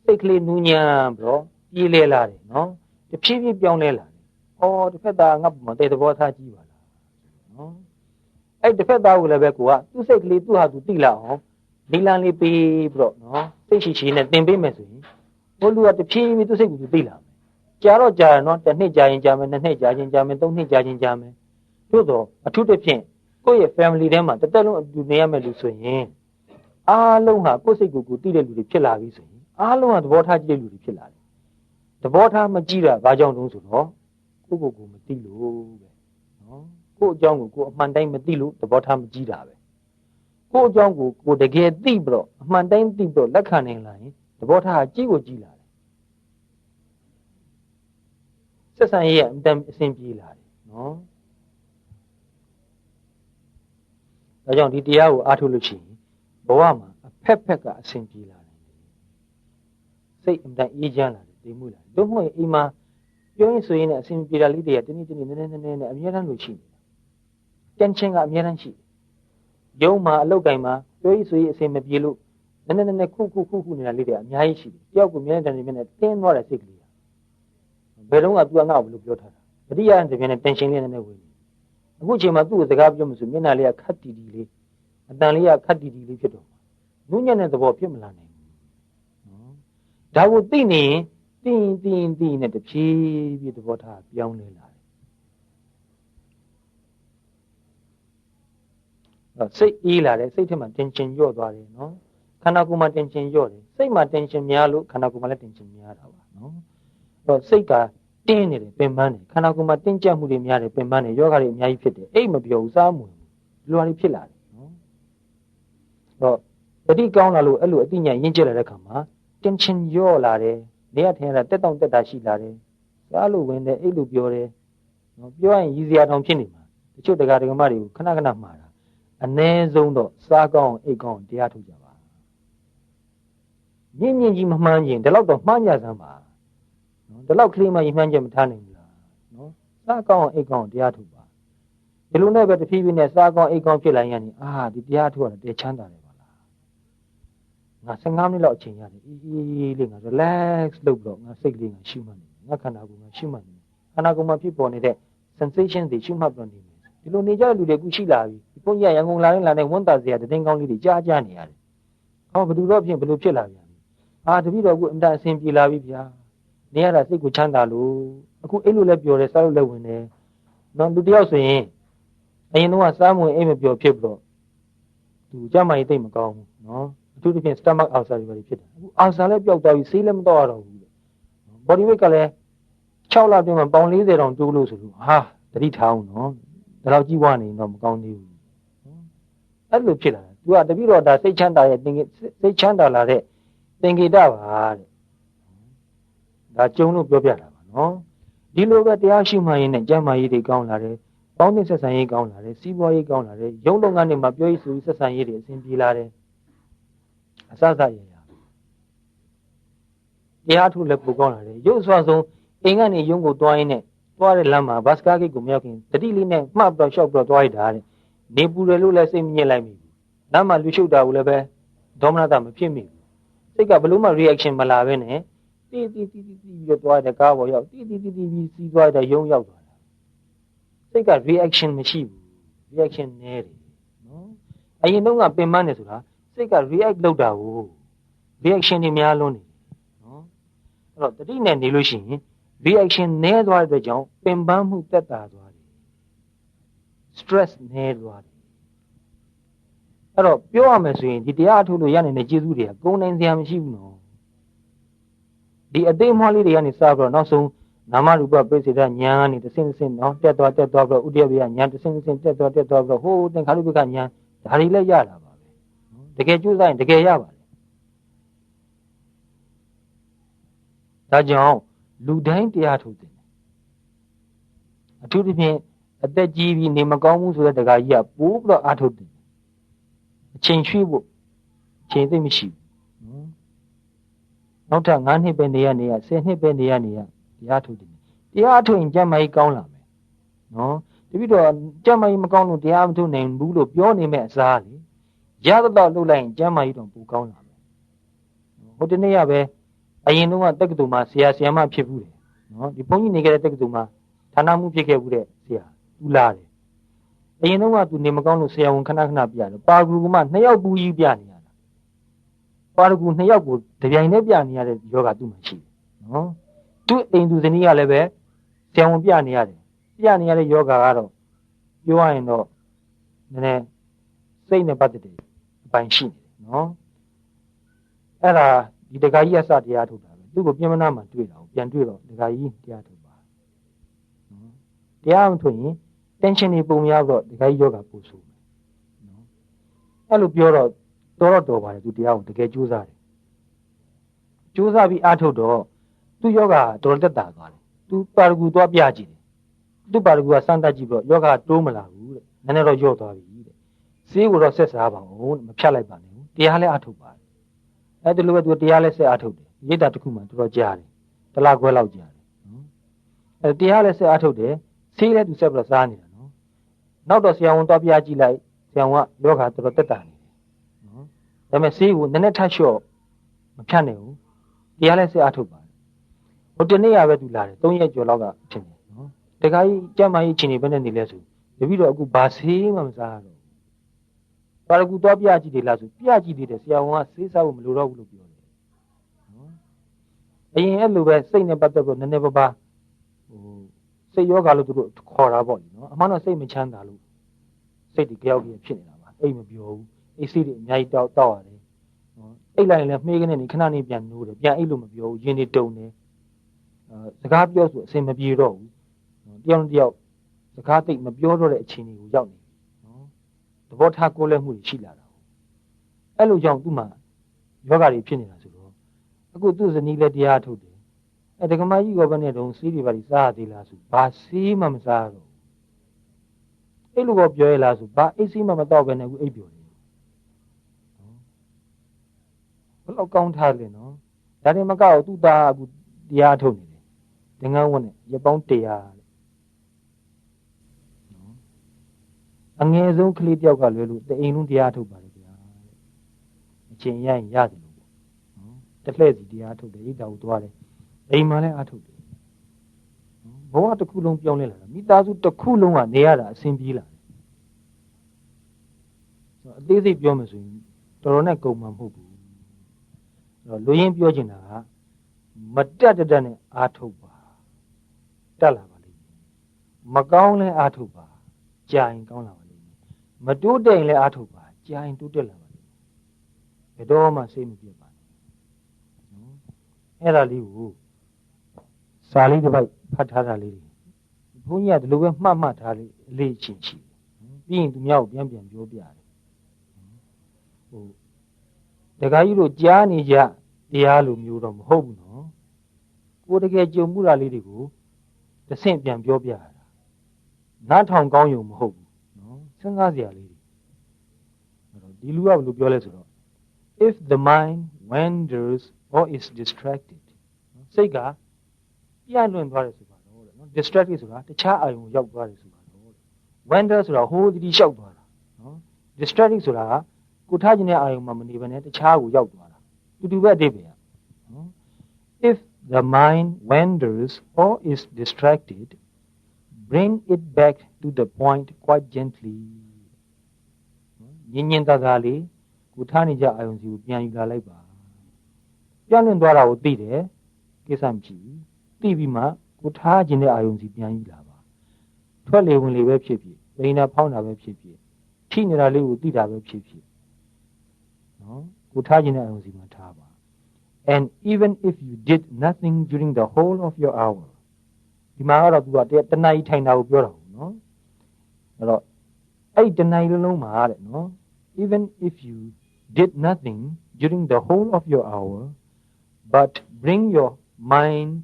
စိတ်ကလေးနူးညံ့ပြီးတော့ပြည်လဲလာတယ်နော်တဖြည်းဖြည်းပြောင်းလဲလာတယ်အော်တစ်ဖက်သားငါ့မှာတဲ့သဘောထားကြီးပါလားနော်အဲ့တစ်ဖက်သားကိုလည်းပဲကိုကသူ့စိတ်ကလေးသူ့ဟာသူသိလာအောင်ဒီလန်လေးပေးပြီးတော့နော်စိတ်ရှိရှိနဲ့သင်ပေးမယ်ဆိုရင်ဘို့လူကတဖြည်းဖြည်းသူ့စိတ်ကိုသူသိလာမယ်ကြာတော့ကြာရနော်တစ်နှစ်ကြာရင်ကြာမယ်နှစ်နှစ်ကြာရင်ကြာမယ်သုံးနှစ်ကြာရင်ကြာမယ်သို့တော့အထူးသဖြင့်ကိုယ့်ရဲ့ family ထဲမှာတစ်သက်လုံးအတူနေရမယ်လို့ဆိုရင်အားလုံးဟာကိုယ့်စိတ်ကိုယ်သိတဲ့လူတွေဖြစ်လာပြီဆိုရင်အားလုံးဟာသဘောထားကြီးတဲ့လူတွေဖြစ်လာတယ်သဘောထားမကြီးတာဘာကြောင့်တုံးဆိုတော့ကိုယ့်ကိုယ်ကိုမသိလို့ပဲနော်ကိုယ့်အကြောင်းကိုကိုယ်အမှန်တိုင်းမသိလို့သဘောထားမကြီးတာပဲကိုယ့်အကြောင်းကိုကိုယ်တကယ်သိပြီးတော့အမှန်တိုင်းသိပြီးတော့လက်ခံနိုင်လာရင်သဘောထားကြီးကိုကြီးလာတယ်ဆက်ဆံရေးအတန်အဆင်ပြေလာတယ်နော်ဒါကြောင့်ဒီတရားကိုအားထုတ်လို့ရှိရင်ဘဝမှာအဖက်ဖက်ကအဆင်ပြေလာတယ်စိတ်အတန်အေးချမ်းလာတယ်တည်မှုလာတယ်တို့မဟုတ်ရင်အိမ်မှာပြောရင်ဆိုရင်လည်းအဆင်ပြေတာလေးတွေကတနည်းနည်းနဲ့အများအားလို့ရှိနေတာတန်ချင်းကအများအားရှိရုံးမှာအလုတ်ကင်မှာပြောရင်ဆိုရင်အဆင်မပြေလို့နည်းနည်းခုနေတာလေးတွေအများကြီးရှိတယ်တယောက်ကိုမြဲတမ်းနေနဲ့တင်းသွားတဲ့စိတ်ကလေးဘယ်တော့မှ तू ကငါ့ကိုဘယ်လိုပြောထားတာတတိယတပြင်းနဲ့တန်ချင်းလေးနဲ့ဝင်အခုချိန်မှာသူ့ကိုစကားပြောမှဆိုမျက်နှာလေးကခတ်တီတီလေးအတန်လေးကခတ်တီတီလေးဖြစ်တော့နုညံ့တဲ့သဘောဖြစ်မလာနိုင်ဘူးနော်ဒါကိုသိနေရင်သိနဲ့တဖြည်းဖြည်းသဘောထားပြောင်းလဲလာတယ်စိတ်အေးလာတယ်စိတ်ထဲမှာတင်ချင်ညော့သွားတယ်နော်ခန္ဓာကိုယ်မှာတင်ချင်ညော့တယ်စိတ်မှာတင်ချင်များလို့ခန္ဓာကိုယ်မှာလည်းတင်ချင်များတာပါနော်အဲ့တော့စိတ်ကတင်းနေတယ်ပင်ပန်းတယ်ခန္ဓာကိုယ်မှာတင်းကျပ်မှုတွေများတယ်ပင်ပန်းတယ်ယောဂတွေအများကြီးဖြစ်တယ်အိတ်မပြောဘူးစားမဝင်ဘူးလူတွေဖြစ်လာတယ်နော်တော့တတိကောင်းလာလို့အဲ့လိုအသိဉာဏ်ရင့်ကျက်လာတဲ့ခါမှာတင်ချင်ညော့လာတယ်နေရထင်ရတာတက်တောင့်တက်တာရှိလာတယ်စားလို့ဝင်တယ်အိတ်လို့ပြောတယ်နော်ပြောရင်ရည်စရာတောင်ဖြစ်နေမှာတချို့တရားဓမ္မတွေကိုခဏခဏမှားတာအ ਨੇ ဆုံးတော့စားကောင်းအိတ်ကောင်းတရားထုတ်ကြပါမြင့်ကြီးမမှန်းရင်ဒီလောက်တော့မှားကြစမ်းပါနော်ဒီလောက်ကလေးမှရင်မှန်းချက်မထားနိုင်ဘူးလားနော်စားကောင်းအိတ်ကောင်းတရားထုတ်ပါဒီလိုနဲ့ပဲတဖြည်းဖြည်းနဲ့စားကောင်းအိတ်ကောင်းဖြစ်လာရင်ဒီတရားထုတ်ရတာတည်းချမ်းသာတယ်ပါလားငါ15မိနစ်လောက်အချိန်ရတယ်အေးလေးငါ relax လုပ်ပြီးတော့ငါစိတ်ကလေးငါရှုမှတ်နေငါခန္ဓာကိုယ်ငါရှုမှတ်နေခန္ဓာကိုယ်မှာဖြစ်ပေါ်နေတဲ့ sensation တွေရှုမှတ်ပြီးနေမယ်ဒီလိုနေကြတဲ့လူတွေခုရှိလာပြီဒီဘုန်းကြီးရန်ကုန်လာတဲ့ဝန်တာစရာတင်းကောင်းလေးတွေကြားနေရတယ်ဟောဘယ်သူတော့ဖြစ်ဘယ်လိုဖြစ်လာပြန်တပည့်တော်ကအင်တာအဆင်ပြေလာပြီဗျာနေရတာစိတ်ကိုချမ်းသာလို့အခုအိတ်လို့လည်းပြောတယ်စားလို့လည်းဝင်တယ်နော်လူတယောက်ဆိုရင်အရင်တော့စားမဝင်အိတ်မပြောဖြစ်ပြီးတော့သူကြမ်းမာရေးသိမ့်မကောင်းဘူးနော်အထူးသဖြင့် stomach ulcer တွေဖြစ်တယ်အခု ulcer လည်းပျောက်သွားပြီဆေးလည်းမတော့ရတော့ဘူး body weight ကလည်း6လအတွင်းမှာပေါင်40တောင်တိုးလို့ဆိုလို့တတိထားအောင်နော်ဒါတော့ကြီးဝါနေတော့မကောင်းသေးဘူးအဲ့လိုဖြစ်လာတယ်သူကတပည့်တော်ဒါစိတ်ချမ်းသာရဲ့စိတ်ချမ်းသာလာတဲ့သင်္ကေတပါတဲ့ဒါကျုံလို့ပြောပြတာပါနော်ဒီလိုပဲတရားရှိမှရင်နဲ့ကျမ်းမာရေးတွေကောင်းလာတယ်ပေါင်းသင်းဆက်ဆံရေးကောင်းလာတယ်စီးပွားရေးကောင်းလာတယ်ရုံးလုပ်ငန်းတွေမှာပြောရေးဆိုရေးဆက်ဆံရေးတွေအဆင်ပြေလာတယ် အစစရရတရားထုလည်းပူကောင်းလာတယ်ရုပ်ဆွာဆုံးအိမ်ကနေရုံးကိုတွားရင်းနဲ့တွားတဲ့လမ်းမှာဘတ်စကားဂိတ်ကိုမရောက်ခင်တတိလေးနဲ့မှတ်ပြီးတော့ရှောက်ပြီးတော့တွားရတာတဲ့နေပူတယ်လို့လည်းစိတ်မညစ်လိုက်မိဘူးလမ်းမှာလူရှုပ်တာကိုလည်းပဲဒေါမနတာမဖြစ်မိဘူးစိတ်ကဘလို့မှ reaction မလာဘဲနဲ့တီးပြီးတော့တွားတဲ့ကားပေါ်ရောက်တီးပြီးစီးသွားတဲ့ရုံးရောက်သွားတာစိတ်က reaction မရှိဘူး reaction နည်းတယ်နော်အရင်တုန်းကပင်ပန်းနေဆိုတာစိတ်က react လုပ်တာကို reaction တွေများလွန်းနေနော်အဲ့တော့တတိနဲ့နေလို့ရှိရင် reaction နည်းသွားတဲ့အတွက်ကြောင့်ပင်ပန်းမှုတက်တာသွားတယ် stress နည်းသွားတယ်အဲ့တော့ပြောရမယ်ဆိုရင်ဒီတရားအထုတ်လို့ရနိုင်တဲ့ကျေးဇူးတွေကကုန်နိုင်စရာမရှိဘူးနော်ဒီအသေးမွှားလေးတွေကနေစပြီးတော့နောက်ဆုံးနာမရူပပိစိတဉာဏ်ကနေတစ်ဆင့်နော်တက်သွားပြီးတော့ဥဒိယဝိယဉာဏ်တစ်ဆင့်တက်သွားပြီးတော့ဟိုသင်္ခါရုပ္ပကဉာဏ်ဒါတွေလည်းရတာပါပဲတကယ်ကြိုးစားရင်တကယ်ရပါတယ်ဒါကြောင့်လူတိုင်းတရားထုတ်တယ်အထူးသဖြင့်အသက်ကြီးပြီးနေမကောင်းဘူးဆိုတဲ့တခါကြီးကပိုးပြီးတော့အားထုတ်တယ်အချိန်ရွှေ့ဖို့အချိန်သိမရှိဘူးနောက်ထပ်9နှစ်ပဲနေရ10နှစ်ပဲနေရတရားထုတ်တယ်တရားထုတ်ရင်ကျမ်းမာရေးကောင်းလာမယ်နော်တပိတော့ကျမ်းမာရေးမကောင်းလို့တရားမထုတ်နိုင်ဘူးလို့ပြောနေမဲ့အစားလေရတော့လှုပ်လိုက်ရင်ကျမ်းမာရေးတော့ပိုကောင်းလာမယ်ဟိုတနေ့ကပဲအရင်တုန်းကတက္ကသိုလ်မှာဆရာမဖြစ်ဘူးတယ်နော်ဒီဘုန်းကြီးနေခဲ့တဲ့တက္ကသိုလ်မှာဌာနမှုဖြစ်ခဲ့ဘူးတဲ့ဆရာသူလာတယ်အရင်တုန်းကသူနေမကောင်းလို့ဆရာဝန်ခဏပြတယ်ပါဂူကမှ2ယောက်ပူကြီးပြနေရတာပါဂူ2ယောက်ကိုတပြိုင်တည်းပြနေရတဲ့ယောဂသူ့မှာရှိတယ်နော်သူ့အိမ်သူဇနီးကလည်းပဲဆရာဝန်ပြနေရတယ်ပြနေရတဲ့ယောဂကတော့ပြောရရင်တော့နည်းနည်းစိတ်နဲ့ပတ်သက်တဲ့အပိုင်းရှိနေတယ်နော်အဲ့ဒါဒီတခါကြီးအစတရားထုတ်တာပဲသူ့ကိုပြင်မနာမှာတွေ့တာကိုပြန်တွေ့တော့တခါကြီးတရားထုတ်ပါနော်တရားမထုတ်ရင် tension တွေပုံများတော့တခါကြီးယောဂပူဆိုးမယ်နော်အဲ့လိုပြောတော့တော်ပါတယ်သူတရားကိုတကယ်ကြိုးစားတယ်ကြိုးစားပြီးအားထုတ်တော့သူ့ယောဂတော်တက်တာသွားတယ်သူပါရဂူသွားပြကြည့်တယ်သူ့ပါရဂူကစမ်းသပ်ကြည့်ပြီးတော့ယောဂတိုးမလာဘူးတဲ့နည်းနည်းတော့ညော့သွားပြီတဲ့ဆေးကိုတော့ဆက်စားပါဦးမဖြတ်လိုက်ပါနဲ့တရားလည်းအားထုတ်ပါတယ်အဲ့ဒီလိုပဲသူတရားလည်းဆက်အားထုတ်တယ်ရိတ်တာတစ်ခုမှတော်တော်ကြားတယ်တစ်လခွဲလောက်ကြားတယ်နော်အဲ့တရားလည်းဆက်အားထုတ်တယ်ဆေးလည်းသူဆက်ပြီးတော့စားနေတာနော်နောက်တော့ဆရာဝန်သွားပြကြည့်လိုက်ဆရာဝန်ကယောဂတော်တော်တက်တာနေတယ်နော်ဒါပေမဲ့ဆေးကိုနည်းနည်းထပ်လျှော့မဖြတ်နိုင်ဘူးတရားလည်းဆက်အားထုတ်ပါတယ်ဟိုတနေ့ရပဲသူလာတယ်3ရက်ကျော်လောက်ကထင်တယ်နော်တခါကြီးကြက်မကြီးချင်းနေဘယ်နဲ့နေလဲဆိုတပည့်တော့အခုဘာဆေးမှမစားရတော့ပါရဂူသွားပြကြည့်တယ်လားဆိုပြကြည့်သေးတယ်ဆရာဝန်ကဆေးစားဖို့မလိုတော့ဘူးလို့ပြောတယ်နော်အရင်အဲ့လိုပဲစိတ်နဲ့ပတ်သက်ပြီးနည်းနည်းပါးပါစိတ်ယောဂါလို့သူတို့ခေါ်တာပေါ့နော်အမှန်တော့စိတ်မချမ်းသာလို့စိတ်တွေကြောက်ကြီးဖြစ်နေတာပါအိတ်မပြောဘူးအိတ်စိတ်တွေအများကြီးတောက်ရတယ်နော်အိတ်လိုက်ရင်လည်းမှေးကနေခဏနေပြန်နိုးတယ်ပြန်အိတ်လို့မပြောဘူးရင်းနေတုံတယ်စကားပြောဆိုအစင်မပြေတော့ဘူးတယောက်စကားသိမပြောတော့တဲ့အခြေအနေကိုရောက်နေနော်သဘောထားကိုယ်လက်မှုတွေရှိလာတာအဲ့လိုကြောင့်သူ့မှာယောဂါတွေဖြစ်နေတာဆိုတော့အခုသူ့ဇနီးလည်းတရားထုတ်တယ်အဲ့ဒကမကြီးကဘယ်နဲ့တုန်းစီးတွေပါလိစားရသေးလားဆိုဘာစီးမှမစားရတော့အဲ့လိုတော့ပြောရလားဆိုဘာအိတ်စီးမှမတော့ပဲနဲ့အခုအိတ်ပြောတယ်နော်ဘယ်လောက်ကောင်းထားလဲနော်ဒါတွေမကောက်သူ့သားအခုတရားထုတ်နေတယ်သင်္ကန်းဝတ်နဲ့ရပောင်း100အငယ်ဆုံးကလေးတယောက်ကလွယ်လို့တအိမ်လုံးတရားထုတ်ပါတယ်ဗျာအချိန်ရရင်ရတယ်လို့ပေါ့နော်တစ်လှည့်စီတရားထုတ်တယ်ဣဒ္ဓကိုသွားတယ်အိမ်မှာလည်းအားထုတ်တယ်ဘဝတစ်ခုလုံးပြောင်းလဲလာတာမိသားစုတစ်ခုလုံးကနေရတာအဆင်ပြေလာတယ်အသေးစိတ်ပြောမယ်ဆိုရင်တော်တော်နဲ့ကုန်မှာမဟုတ်ဘူးလူရင်းပြောချင်တာကမတက်တက်နဲ့အားထုတ်ပါတက်လာပါလိမ့်မယ်မကောင်းလဲအားထုတ်ပါကြာရင်ကောင်းလာပါလိမ့်မယ်မတိုးတက်ရင်လည်းအားထုတ်ပါကြာရင်တိုးတက်လာပါလိမ့်မယ်ဘယ်တော့မှစိတ်မပြတ်ပါနဲ့နော်အဲ့ဒါလေးကိုစာလေးတစ်ပိုက်ဖတ်ထားတာလေးဘုန်းကြီးကဒီလိုပဲမှတ်ထားလေးအလေးချင်းရှိတယ်ပြီးရင်သူများကိုပြန်ပြောပြတယ်ဟိုတခါကြီးတို့ကြားနေကြတရားလိုမျိုးတော့မဟုတ်ဘူးနော်ကိုတကယ်ကြုံမှုတာလေးတွေကိုတစ်ဆင့်ပြန်ပြောပြရတာနားထောင်ကောင်းရုံမဟုတ်ဘူးနော်စဉ်းစားစရာလေးတွေအဲ့တော့ဒီလူကဘယ်လိုပြောလဲဆိုတော့ if the mind wanders or is distracted စိတ်ကပြန့်လွင့်သွားတယ်ဆိုပါတော့နော် distracted ဆိုတာတခြားအာရုံကိုရောက်သွားတယ်ဆိုပါတော့ wander ဆိုတာဟိုးတတိလျှောက်သွားတာနော် distracted ဆိုတာကကိုထားခြင်းတဲ့အာရုံမှာမနေဘဲနဲ့တခြားကိုရောက်သွားတာတူတူပဲအဓိပ္ပာယ်နော် if the mind wanders or is distracted bring it back to the point quite gently ညင်ညင်သာသာလေးကိုထားနေကြအာရုံစီကိုပြန်ယူလာလိုက်ပါပြန့်လွင့်သွားတာကိုသိတယ်ကိစ္စမရှိဘူးသိပြီးမှကိုထားခြင်းတဲ့အာရုံစီပြန်ယူလာပါထွက်လေဝင်လေပဲဖြစ်ဖြစ်ပိန်တာဖောင်းတာပဲဖြစ်ဖြစ်ထိနေတာလေးကိုသိတာပဲဖြစ်ဖြစ်နော်ကိုထားခြင်းတဲ့အာရုံစီမှာထားပါ and even if you did nothing during the whole of your hour ဒီမှာကတော့သူကတဏှာကြီးထိုင်တာကိုပြောတာဟုတ်နော်အဲ့တော့အဲ့ဒီတဏှာကြီးလုံးမှာတဲ့နော် even if you did nothing during the whole of your hour but bring your mind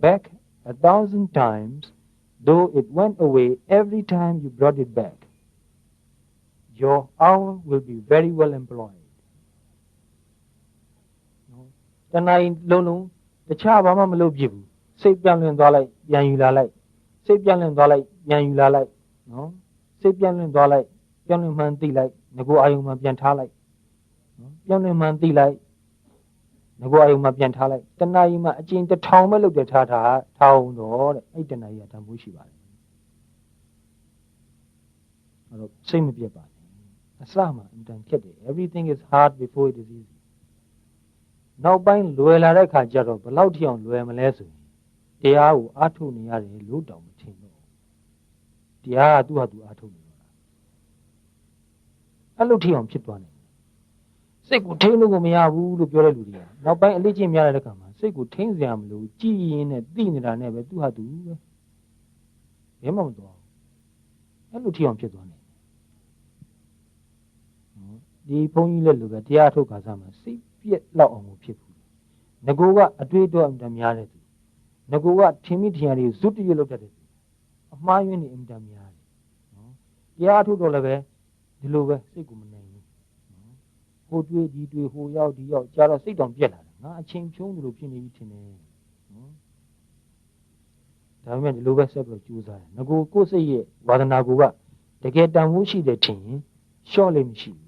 back 1,000 times though it went away every time you brought it back your hour will be very well employed တဏှာကြီးလုံးတခြားဘာမှမလုပ်ဖြစ်ဘူးစိတ်ပြန့်လွင့်သွားလိုက်ပြန်ယူလာလိုက်စိတ်ပြန့်လွင့်သွားလိုက်ပြန်ယူလာလိုက်နော်စိတ်ပြန့်လွင့်သွားလိုက်ပြောင်းလဲမှန်းသိလိုက်ငကိုအာယုံမှာပြန်ထားလိုက်နော်ပြောင်းလဲမှန်းသိလိုက်ငကိုအာယုံမှာပြန်ထားလိုက်တဏှာကြီးမှာအကျဉ်း1000ပဲလုပ်တဲ့ထားအောင်တော့တဲ့အဲ့တဏှာကြီးကတန်ဖိုးရှိပါတယ်အဲ့တော့စိတ်မပြတ်ပါနဲ့အစမှအင်တန်ခက်တယ် everything is hard before it is easy နောက်ပိုင်းလွယ်လာတဲ့ခါကျတော့ဘယ်လောက်ထိအောင်လွယ်မလဲဆိုရင်တရားကိုအားထုတ်နေရတယ်လို့တောင်မထင်တော့တရားကသူ့ဟာသူအားထုတ်နေတော့တာအဲ့လိုထိအောင်ဖြစ်သွားတယ်စိတ်ကိုထိန်းလို့ကိုမရဘူးလို့ပြောတဲ့လူတွေကနောက်ပိုင်းအလေးချင်းများတဲ့ခါမှာစိတ်ကိုထိန်းစရာမလိုကြည်ရင်နဲ့သိနေတာနဲ့ပဲသူ့ဟာသူပဲဘယ်မှမသွားဘူးအဲ့လိုထိအောင်ဖြစ်သွားတယ်ဒီဘုန်းကြီးလက်လိုပဲတရားထုတ်ခါစားမှာစိတ်ပြက်လောက်အောင်ကိုဖြစ်ဘူးငကိုကအတွေ့အကြုံအများများတဲ့သူငကိုကထင်မိထင်ရတွေဇွတ်တရွတ်လောက်တတ်တယ်အမှားယွင်းနေအများများတယ်နော်တရားထုတ်တော့လည်းပဲဒီလိုပဲစိတ်ကိုမနိုင်ဘူးဟိုတွေးဒီတွေးဟိုရောက်ဒီရောက်ကြာတော့စိတ်တောင်ပြက်လာတယ်ငါအချိန်ဖြုံးသလိုဖြစ်နေပြီထင်တယ်နော်ဒါပေမဲ့ဒီလိုပဲဆက်ပြီးကြိုးစားတယ်ငကိုကိုယ်စိတ်ရဲ့ဝါဒနာကိုကတကယ်တန်ဖိုးရှိတယ်ထင်ရင်လျှော့လိမ့်မရှိဘူး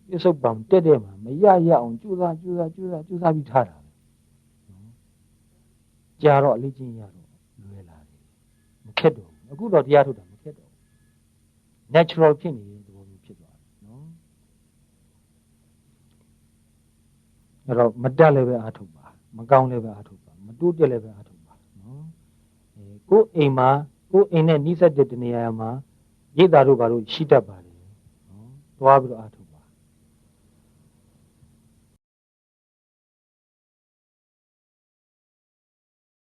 ပြစ္ဆုတ်ပံတက်တဲ့မှာမရအောင်ကြိုးစားပြီးထားတာကြာတော့အလေးချင်းရတော့လွယ်လာတယ်မခက်တော့ဘူးအခုတော့တရားထုတ်တာမခက်တော့ဘူး natural ဖြစ်နေတဲ့သဘောမျိုးဖြစ်သွားတယ်နော်အဲ့တော့မတက်လည်းပဲအားထုတ်ပါမကောင်းလည်းပဲအားထုတ်ပါမတိုးတက်လည်းပဲအားထုတ်ပါနော်ကိုယ်အိမ်မှာကိုယ်အိမ်နဲ့နှိစက်တဲ့တနေရာမှာရိတ်တာတို့ဘာလို့ရှိတတ်ပါလဲနော်သွားပြီးတော့အားထုတ်